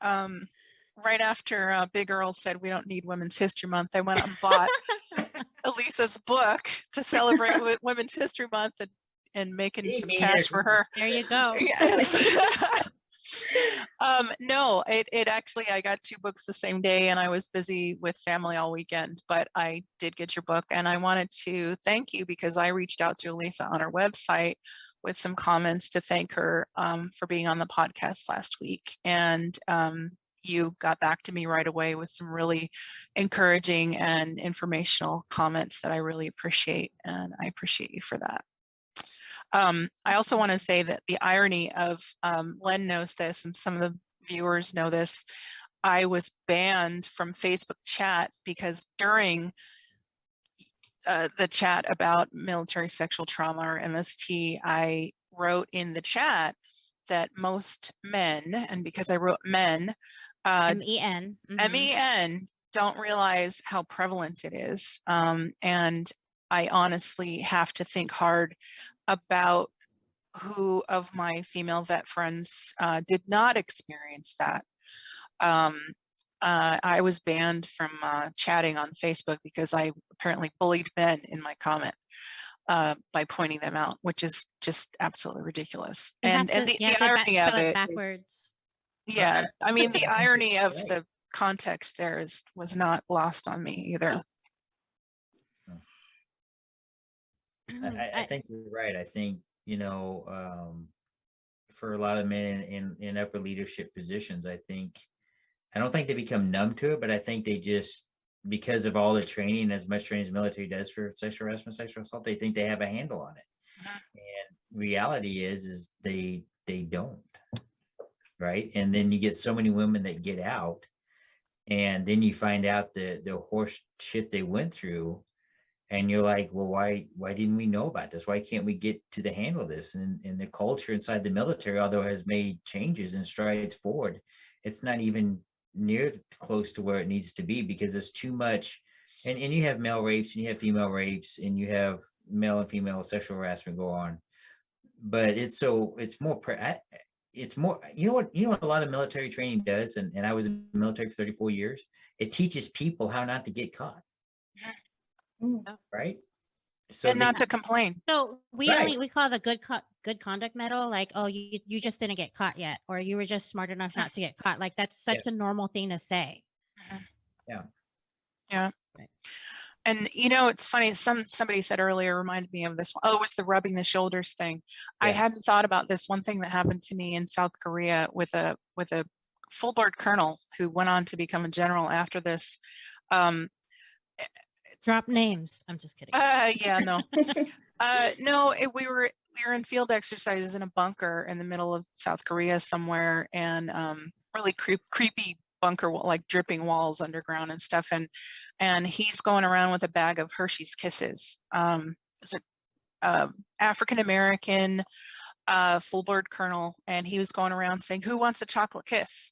Big Earl said we don't need Women's History Month, I went out and bought Elisa's book to celebrate Women's History Month and making some cash for her. There you go. Yes. No, it actually, I got 2 books the same day, and I was busy with family all weekend, but I did get your book, and I wanted to thank you because I reached out to Elisa on her website with some comments to thank her for being on the podcast last week. And you got back to me right away with some really encouraging and informational comments that I really appreciate, and I appreciate you for that. I also want to say that the irony of, Len knows this and some of the viewers know this, I was banned from Facebook chat because during the chat about military sexual trauma, or MST, I wrote in the chat that most men, and because I wrote men, MEN. MEN, don't realize how prevalent it is. And I honestly have to think hard about who of my female vet friends did not experience that. I was banned from chatting on Facebook because I apparently bullied men in my comment by pointing them out, which is just absolutely ridiculous. And the irony of it backwards. Yeah, I mean, the irony of the context there was not lost on me either. I think you're right. I think, for a lot of men in upper leadership positions, I don't think they become numb to it, but I think they just, because of all the training, as much training as the military does for sexual harassment, sexual assault, they think they have a handle on it. And reality is they don't, right? And then you get so many women that get out, and then you find out the horse shit they went through. And you're like, well, why didn't we know about this? Why can't we get to the handle of this? And the culture inside the military, although it has made changes and strides forward, it's not even near close to where it needs to be, because it's too much. And you have male rapes, and you have female rapes, and you have male and female sexual harassment go on. But it's more, what a lot of military training does, and I was in the military for 34 years, it teaches people how not to get caught. Right. So and not to complain. So we call the good conduct medal, like, oh, you just didn't get caught yet, or you were just smart enough not to get caught. Like, that's such a normal thing to say. Yeah. Right. And it's funny, somebody said earlier, reminded me of this one. Oh, it was the rubbing the shoulders thing. I hadn't thought about this one thing that happened to me in South Korea with a full board colonel who went on to become a general after this. Drop names. I'm just kidding. Yeah, no. No, we were in field exercises in a bunker in the middle of South Korea somewhere, and really creepy bunker, like dripping walls underground and stuff. And he's going around with a bag of Hershey's Kisses. It was a African American full board colonel, and he was going around saying, "Who wants a chocolate kiss?"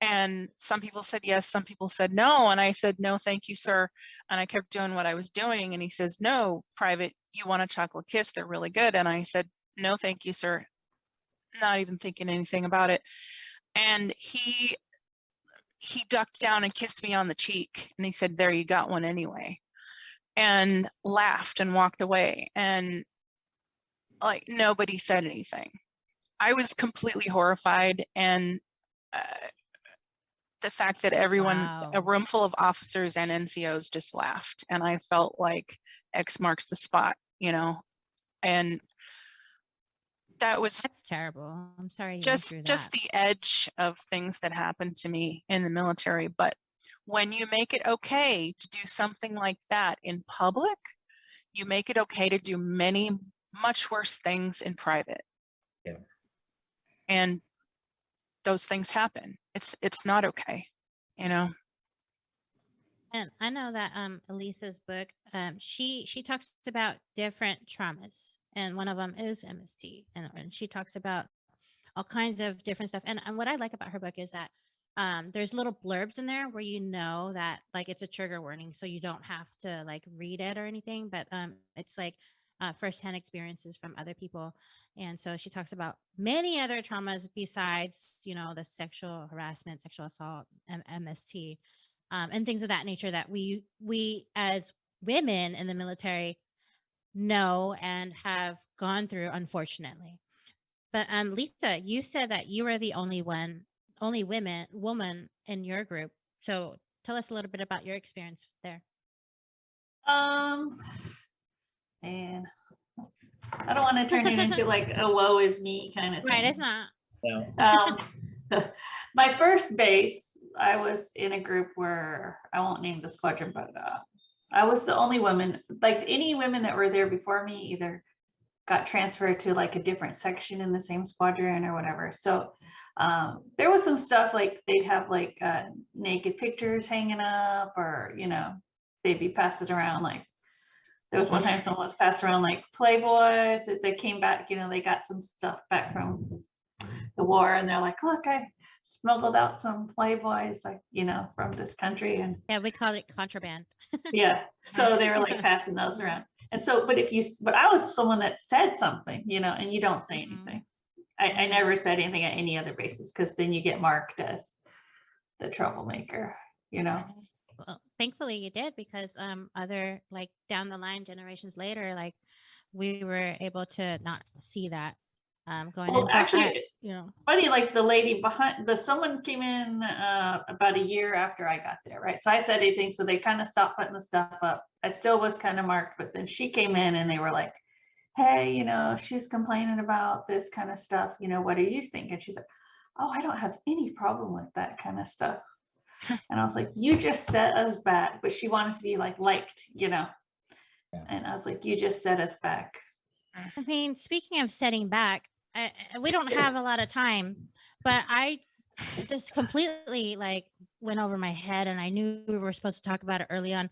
And some people said yes, some people said no. And I said, "No, thank you, sir." And I kept doing what I was doing. And he says, "No, Private, you want a chocolate kiss? They're really good." And I said, "No, thank you, sir." Not even thinking anything about it. And he ducked down and kissed me on the cheek. And he said, "There, you got one anyway." And laughed and walked away. And like, nobody said anything. I was completely horrified. And the fact that everyone, a room full of officers and NCOs, just laughed, and I felt like X marks the spot, and that's terrible. I'm sorry. Just the edge of things that happened to me in the military. But when you make it okay to do something like that in public, you make it okay to do many much worse things in private. Yeah. And those things happen. It's not okay, you know. And I know that Elisa's book, she talks about different traumas, and one of them is MST, and she talks about all kinds of different stuff. And what I like about her book is that there's little blurbs in there where you know that like it's a trigger warning, so you don't have to like read it or anything, but it's like firsthand experiences from other people. And so she talks about many other traumas besides, you know, the sexual harassment, sexual assault, MST, and things of that nature that we as women in the military know and have gone through, unfortunately. But Lisa, you said that you were the only woman in your group. So tell us a little bit about your experience there. And I don't want to turn it into like a woe is me kind of thing. Right, it's not. No. My first base, I was in a group where I won't name the squadron, but I was the only woman. Like any women that were there before me either got transferred to like a different section in the same squadron or whatever. So there was some stuff like they'd have like naked pictures hanging up, or, you know, they'd be passing around. Like there was one time someone was passing around like Playboys that they came back, you know, they got some stuff back from the war, and they're like, look, I smuggled out some Playboys, like, you know, from this country. And Yeah, we call it contraband. yeah, so they were like passing those around. And so, but I was someone that said something, you know, and you don't say anything. I never said anything at any other bases, because then you get marked as the troublemaker, you know. Well, thankfully you did, because other like down the line generations later, like we were able to not see that going Well, in. But actually, you know, it's funny, like the lady behind someone came in about a year after I got there, right? So I said anything, so they kind of stopped putting the stuff up. I still was kind of marked, but then she came in and they were like, hey, you know, she's complaining about this kind of stuff, you know, what do you think? And she's like, oh, I don't have any problem with that kind of stuff. And I was like, you just set us back. But she wanted to be like liked, you know. Yeah. And I was like, you just set us back. I mean, speaking of setting back, we don't have a lot of time, but I just completely like went over my head, and I knew we were supposed to talk about it early on.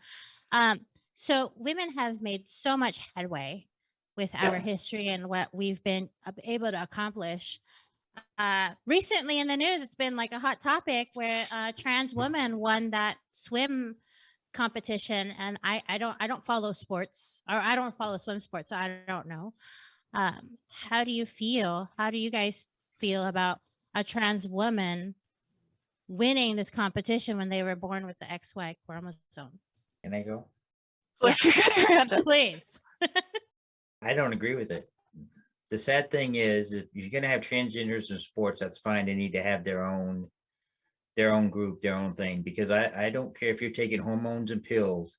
So women have made so much headway with our history and what we've been able to accomplish. Recently in the news, it's been like a hot topic where a trans woman won that swim competition, and I don't follow sports, or I don't follow swim sports, so I don't know. How do you feel? How do you guys feel about a trans woman winning this competition when they were born with the XY chromosome? Can I go? Please. I don't agree with it. The sad thing is, if you're going to have transgenders in sports, that's fine. They need to have their own group, their own thing, because I don't care if you're taking hormones and pills.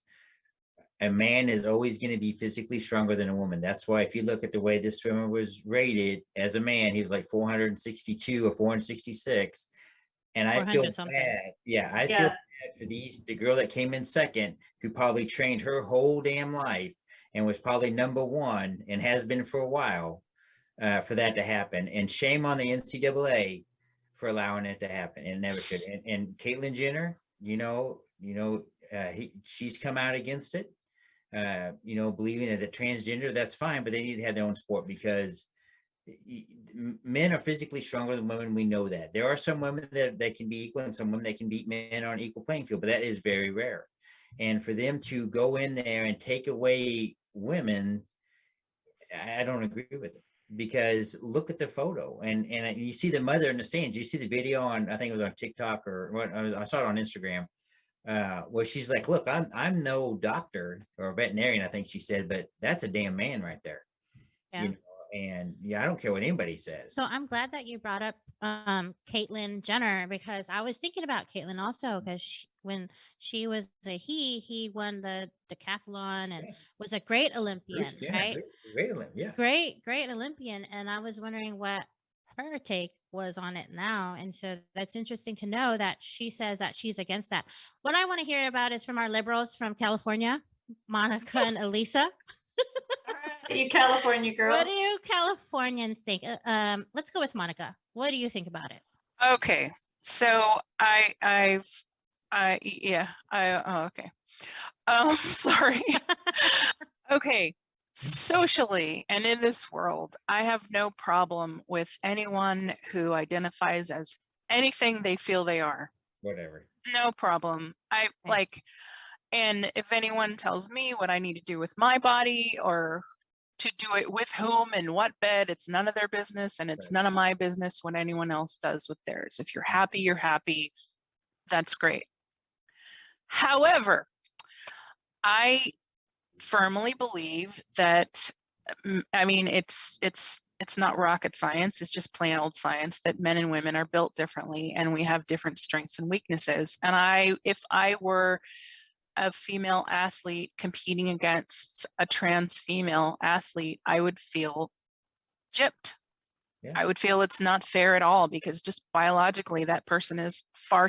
A man is always going to be physically stronger than a woman. That's why if you look at the way this swimmer was rated as a man, he was like 462 or 466. And I feel bad. Yeah, I feel bad for the girl that came in second, who probably trained her whole damn life and was probably number one and has been for a while, for that to happen. And shame on the NCAA for allowing it to happen. And it never should. And Caitlyn Jenner, she's come out against it. Believing that a transgender, that's fine, but they need to have their own sport, because men are physically stronger than women. We know that. There are some women that can be equal, and some women that can beat men on an equal playing field, but that is very rare. And for them to go in there and take away women, I don't agree with it, because look at the photo, and you see the mother in the stands. You see the video on, I think it was on TikTok, or what, I saw it on Instagram, where she's like, look, I'm no doctor or veterinarian, I think she said, but that's a damn man right there. Yeah. You know, and yeah, I don't care what anybody says. So I'm glad that you brought up Caitlyn Jenner, because I was thinking about Caitlyn also, because when she was he won the decathlon and was a great Olympian, right? Great Olympian, yeah. Great Olympian. And I was wondering what her take was on it now. And so that's interesting to know that she says that she's against that. What I want to hear about is from our liberals from California, Monica and Elisa. All right. You California girl. What do you Californians think? Let's go with Monica. What do you think about it? Okay, so okay. Sorry. Okay, socially and in this world, I have no problem with anyone who identifies as anything they feel they are. Whatever. No problem. I like, and if anyone tells me what I need to do with my body or to do it with whom and what bed, it's none of their business, and it's none of my business what anyone else does with theirs. If you're happy, you're happy. That's great. However, I firmly believe that, I mean, it's not rocket science. It's just plain old science that men and women are built differently and we have different strengths and weaknesses. And if I were a female athlete competing against a trans female athlete, I would feel gypped. Yeah. I would feel it's not fair at all, because just biologically that person is far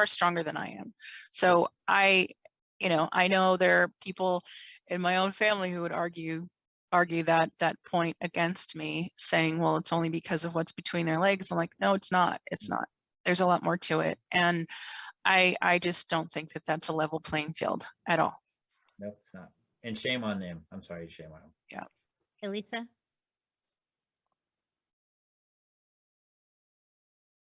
stronger than I am. So I know there are people in my own family who would argue that point against me, saying, well, it's only because of what's between their legs. I'm like, no, it's not. There's a lot more to it. And I just don't think that that's a level playing field at all. No, it's not. And shame on them. I'm sorry, shame on them. Yeah. Elisa?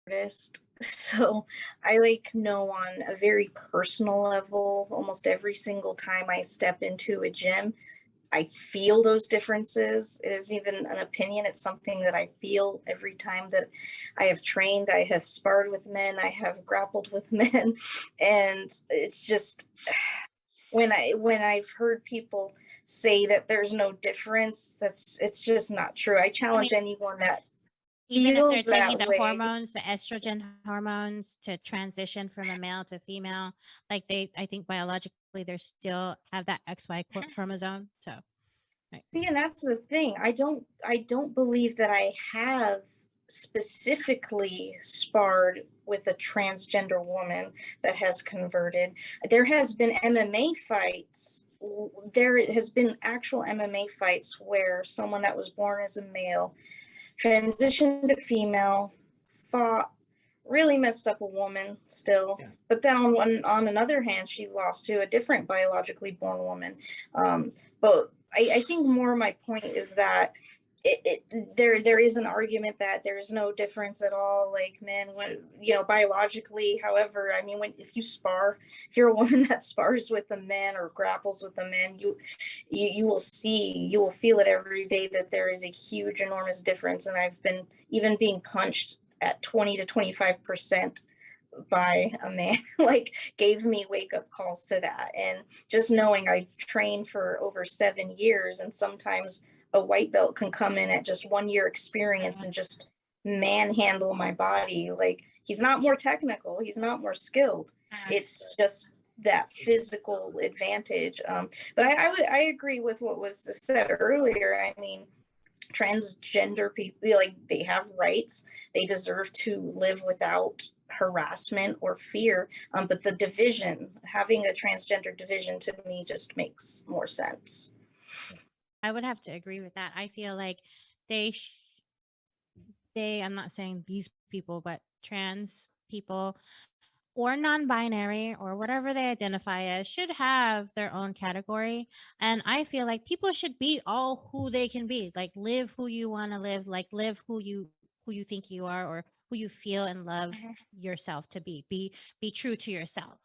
Artist. So I know on a very personal level, almost every single time I step into a gym, I feel those differences. It isn't even an opinion. It's something that I feel every time that I have trained. I have sparred with men. I have grappled with men. And it's just, when I've heard people say that there's no difference, it's just not true. I challenge anyone that even if they're feels that taking the way. hormones, the estrogen hormones, to transition from a male to female, I think biologically they still have that XY chromosome. So, right. See, and that's the thing. I don't believe that I have specifically sparred with a transgender woman that has converted. There has been MMA fights. There has been actual MMA fights where someone that was born as a male transitioned to female, fought, really messed up a woman still. Yeah. But then on another hand, she lost to a different biologically born woman. But I think more my point is that there is an argument that there's no difference at all, like men, when biologically. However, I mean, if you're a woman that spars with a man or grapples with a man, you will feel it every day that there is a huge, enormous difference. And I've been even being punched at 20 to 25% by a man, gave me wake up calls to that. And just knowing I've trained for over 7 years, and sometimes a white belt can come in at just 1 year experience and just manhandle my body. He's not more technical, he's not more skilled. It's just that physical advantage. But I agree with what was said earlier. I mean, transgender people, they have rights. They deserve to live without harassment or fear. But the division, having a transgender division, to me just makes more sense. I would have to agree with that. I feel like I'm not saying these people, but trans people or non-binary or whatever they identify as should have their own category. And I feel like people should be all who they can be, live who you want to live, live who you think you are, or who you feel and love yourself to be true to yourself.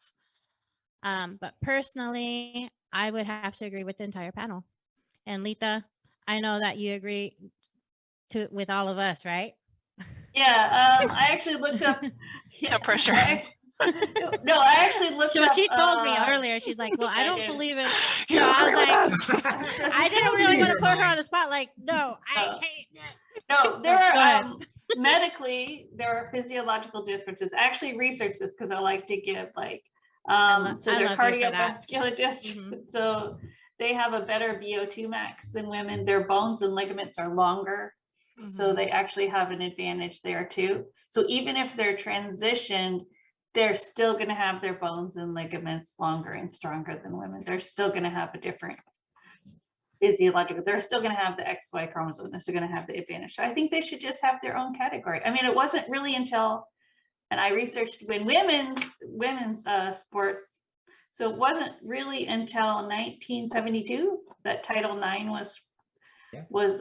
But personally, I would have to agree with the entire panel. And Lita, I know that you agree with all of us, right? Yeah, I actually looked up. No pressure. No, I actually looked up. So she told me earlier, she's like, well, I don't believe it. So I was like, I didn't really want to put her on the spot. No, I hate it. No, there are medically, there are physiological differences. I actually researched this because I like to give so their cardiovascular district. So they have a better VO2 max than women. Their bones and ligaments are longer. So they actually have an advantage there too. So even if they're transitioned, they're still going to have their bones and ligaments longer and stronger than women. They're still going to have a different physiological. They're still going to have the XY chromosome. They're still going to have the advantage. So I think they should just have their own category. I mean, it wasn't really until, and I researched when women's sports. So it wasn't really until 1972 that Title IX was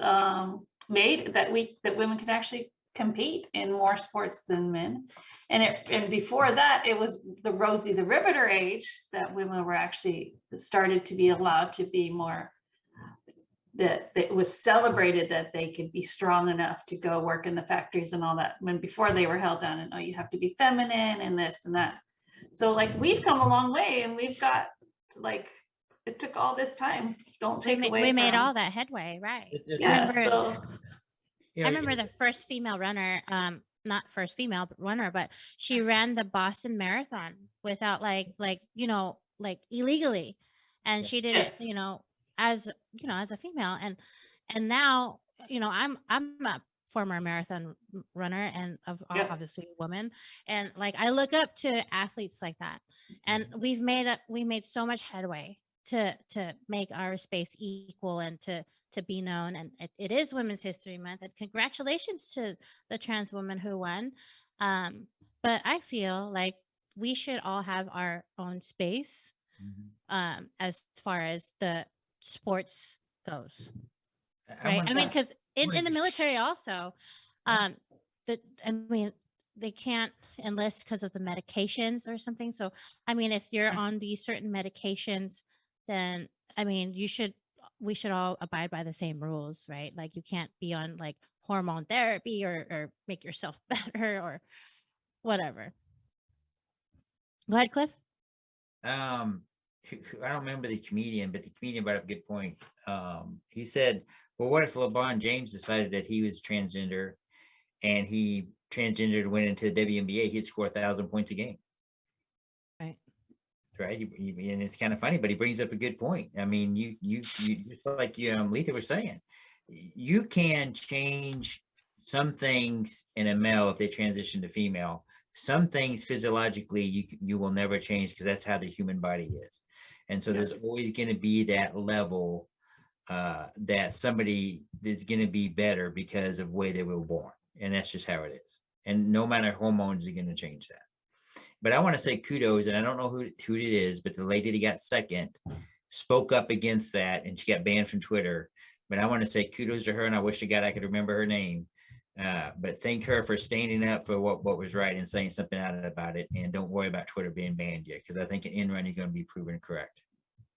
made, that women could actually compete in more sports than men. And before that, it was the Rosie the Riveter age that women were actually started to be allowed to be more, that it was celebrated that they could be strong enough to go work in the factories and all that, when before they were held down and, oh, you have to be feminine and this and that. So like, we've come a long way, and we've got, like, it took all this time. Don't take away we made from- all that headway, right? Yeah, so I remember the first female runner, not first female runner, but she ran the Boston Marathon without like illegally, and she did Yes. it, as a female, and now, I'm a former marathon runner and Yep. obviously a woman, and like I look up to athletes like that, and we made so much headway to make our space equal and to be known. And it is Women's History Month, and congratulations to the trans woman who won. But I feel like we should all have our own space as far as the sports goes, right? I mean, because in the military also, they can't enlist because of the medications or something. So I mean, if you're on these certain medications, then I mean, we should all abide by the same rules, right? Like, you can't be on like hormone therapy or make yourself better or whatever. Go ahead, Cliff. I don't remember the comedian, but the comedian brought up a good point. He said, well, what if LeBron James decided that he was transgender and he transgendered and went into the WNBA, he'd score 1,000 points a game. Right. And it's kind of funny, but he brings up a good point. I mean, you just like Letha was saying, you can change some things in a male if they transition to female. Some things physiologically you will never change, because that's how the human body is. And so there's always going to be that level that somebody is going to be better because of the way they were born. And that's just how it is. And no matter hormones are going to change that. But I want to say kudos, and I don't know who it is, but the lady that got second spoke up against that, and she got banned from Twitter. But I want to say kudos to her, and I wish to God I could remember her name. But thank her for standing up for what was right and saying something out about it. And don't worry about Twitter being banned yet, because I think in run you're going to be proven correct.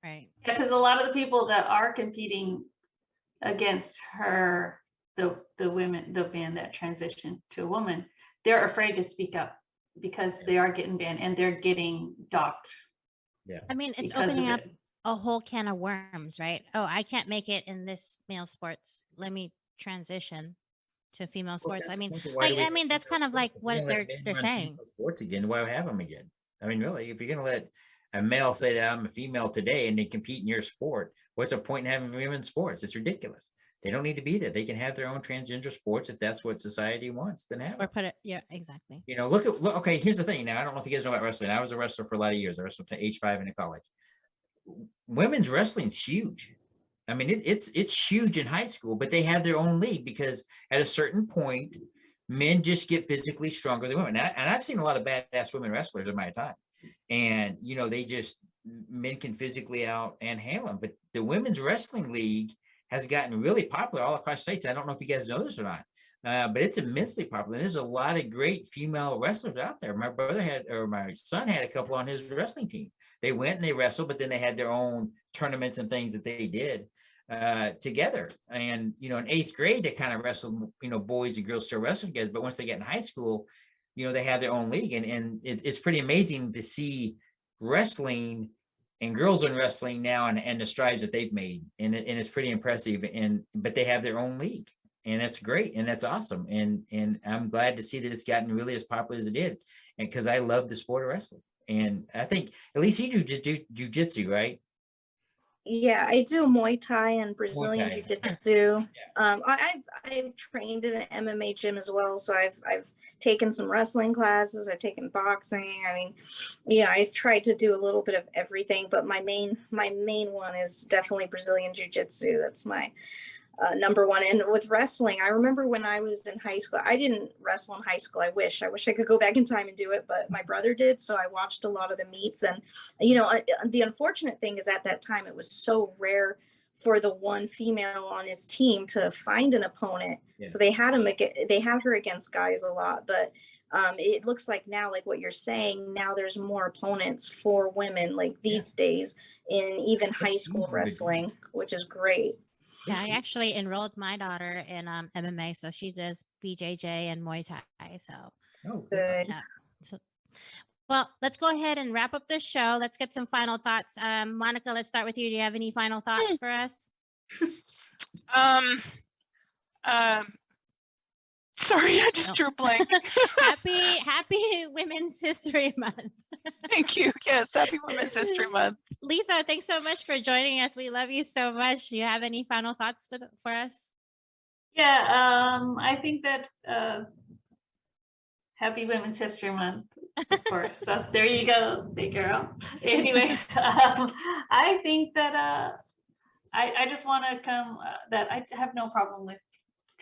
Right. Yeah, because a lot of the people that are competing against her, the women, the band that transitioned to a woman, they're afraid to speak up because they are getting banned and they're getting docked. Yeah. I mean, it's opening up a whole can of worms, right? Oh, I can't make it in this male sports. Let me transition to female sports. I mean, that's kind of like what they're saying. Sports again, why have them again? I mean, really, if you're going to let a male say that I'm a female today and they compete in your sport, what's the point in having women's sports? It's ridiculous. They don't need to be there. They can have their own transgender sports if that's what society wants. Then have or put it. Yeah, exactly. Look. Okay, here's the thing. Now, I don't know if you guys know about wrestling. I was a wrestler for a lot of years. I wrestled to age 5 in college. Women's wrestling's huge. I mean, it's huge in high school, but they have their own league, because at a certain point, men just get physically stronger than women. And I've seen a lot of badass women wrestlers in my time, and men can physically out and handle them. But the women's wrestling league has gotten really popular all across states. I don't know if you guys know this or not, but it's immensely popular. There's a lot of great female wrestlers out there. My son had a couple on his wrestling team. They went and they wrestled, but then they had their own tournaments and things that they did together. And, in 8th grade, they kind of wrestled, boys and girls still wrestle together. But once they get in high school, they have their own league. And it's pretty amazing to see wrestling and girls in wrestling now and the strides that they've made. And it's pretty impressive. But they have their own league, and that's great. And that's awesome. And I'm glad to see that it's gotten really as popular as it did. And because I love the sport of wrestling. And I think, Elisa, you do jujitsu, right? Yeah, I do Muay Thai and Brazilian Thai. Jiu-Jitsu. I've trained in an MMA gym as well, so I've taken some wrestling classes. I've taken boxing. I mean, yeah, I've tried to do a little bit of everything, but my main one is definitely Brazilian Jiu-Jitsu. That's my number one. And with wrestling, I remember when I was in high school, I didn't wrestle in high school. I wish I could go back in time and do it, but my brother did. So I watched a lot of the meets. And, the unfortunate thing is at that time, it was so rare for the one female on his team to find an opponent. Yeah. So they had her against guys a lot, but it looks like now, like what you're saying, now there's more opponents for women like these days in even high school wrestling, which is great. Yeah, I actually enrolled my daughter in MMA, so she does BJJ and Muay Thai. So, Good. yeah. So, well, let's go ahead and wrap up this show. Let's get some final thoughts. Monica, let's start with you. Do you have any final thoughts for us? Sorry, I just drew a blank. Happy Women's History Month. Thank you. Yes, happy Women's History Month. Letha, thanks so much for joining us. We love you so much. Do you have any final thoughts for us? Yeah, I think that happy Women's History Month, of course. So there you go, big girl. Anyways, I think that I just want to come that I have no problem with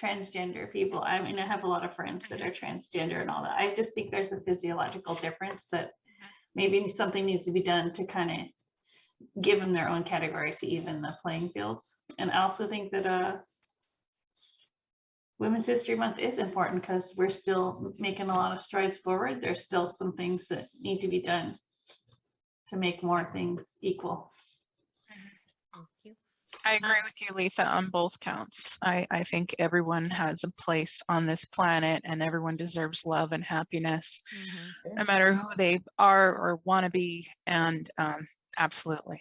transgender people. I mean, I have a lot of friends that are transgender and all that. I just think there's a physiological difference that maybe something needs to be done to kind of give them their own category to even the playing fields. And I also think that Women's History Month is important because we're still making a lot of strides forward. There's still some things that need to be done to make more things equal. Thank you. I agree with you, Letha, on both counts. I think everyone has a place on this planet and everyone deserves love and happiness, no matter who they are or want to be. And absolutely.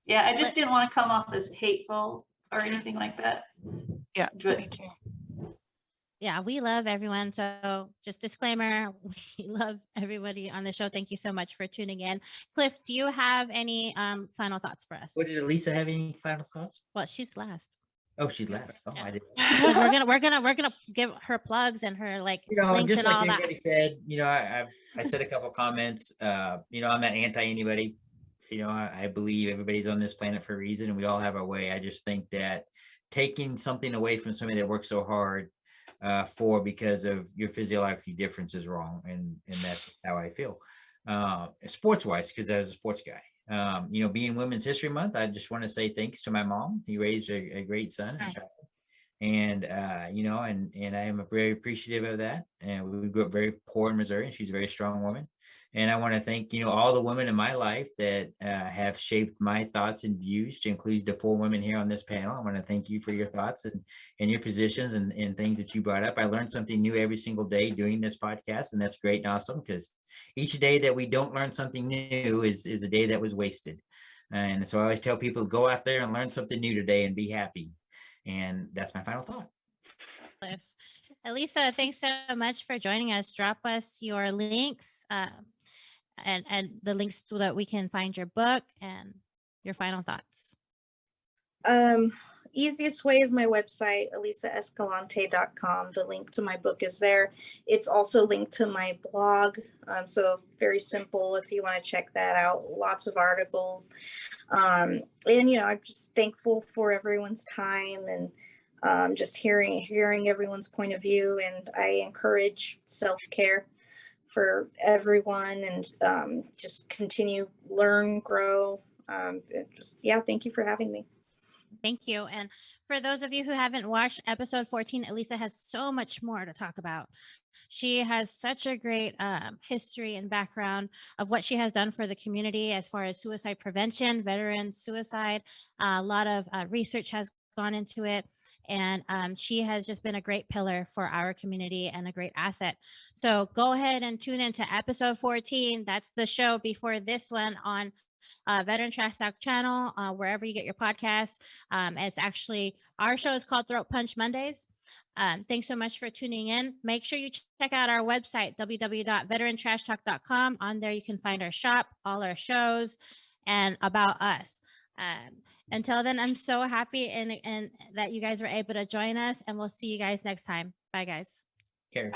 Yeah, I just didn't want to come off as hateful or anything like that. Yeah, But me too. Yeah, we love everyone. So just disclaimer, we love everybody on the show. Thank you so much for tuning in. Cliff, do you have any final thoughts for us? What did Elisa have any final thoughts? Well, she's last. Oh, she's last. Oh, Yeah. I didn't. Because we're gonna give her plugs and her like links just and like all that. everybody said, I said a couple comments. I'm not anti anybody. I believe everybody's on this planet for a reason, and we all have our way. I just think that taking something away from somebody that works so hard because of your physiological difference is wrong, and that's how I feel. Sports wise, because I was a sports guy. Being Women's History Month, I just want to say thanks to my mom. He raised a great son, a child. And and I am very appreciative of that. And we grew up very poor in Missouri, and she's a very strong woman. And I want to thank all the women in my life that have shaped my thoughts and views, to include the 4 women here on this panel. I want to thank you for your thoughts and your positions and things that you brought up. I learned something new every single day doing this podcast, and that's great and awesome, because each day that we don't learn something new is a day that was wasted. And so I always tell people, go out there and learn something new today and be happy. And that's my final thought. Cliff. Elisa, thanks so much for joining us. Drop us your links and the links so that we can find your book and your final thoughts. Easiest way is my website, elisaeacalante.com. The link to my book is there. It's also linked to my blog. So very simple if you want to check that out. Lots of articles. And, I'm just thankful for everyone's time and just hearing everyone's point of view. And I encourage self-care for everyone, and just continue, learn, grow. Thank you for having me. Thank you. And for those of you who haven't watched episode 14, Elisa has so much more to talk about. She has such a great history and background of what she has done for the community as far as suicide prevention, veteran suicide. A lot of research has gone into it. And she has just been a great pillar for our community and a great asset. So go ahead and tune into episode 14. That's the show before this one on Veteran Trash Talk channel, wherever you get your podcasts. It's actually, our show is called Throat Punch Mondays. Thanks so much for tuning in. Make sure you check out our website, www.veterantrashtalk.com. On there, you can find our shop, all our shows, and about us. Until then, I'm so happy and that you guys were able to join us, and we'll see you guys next time. Bye, guys. Care.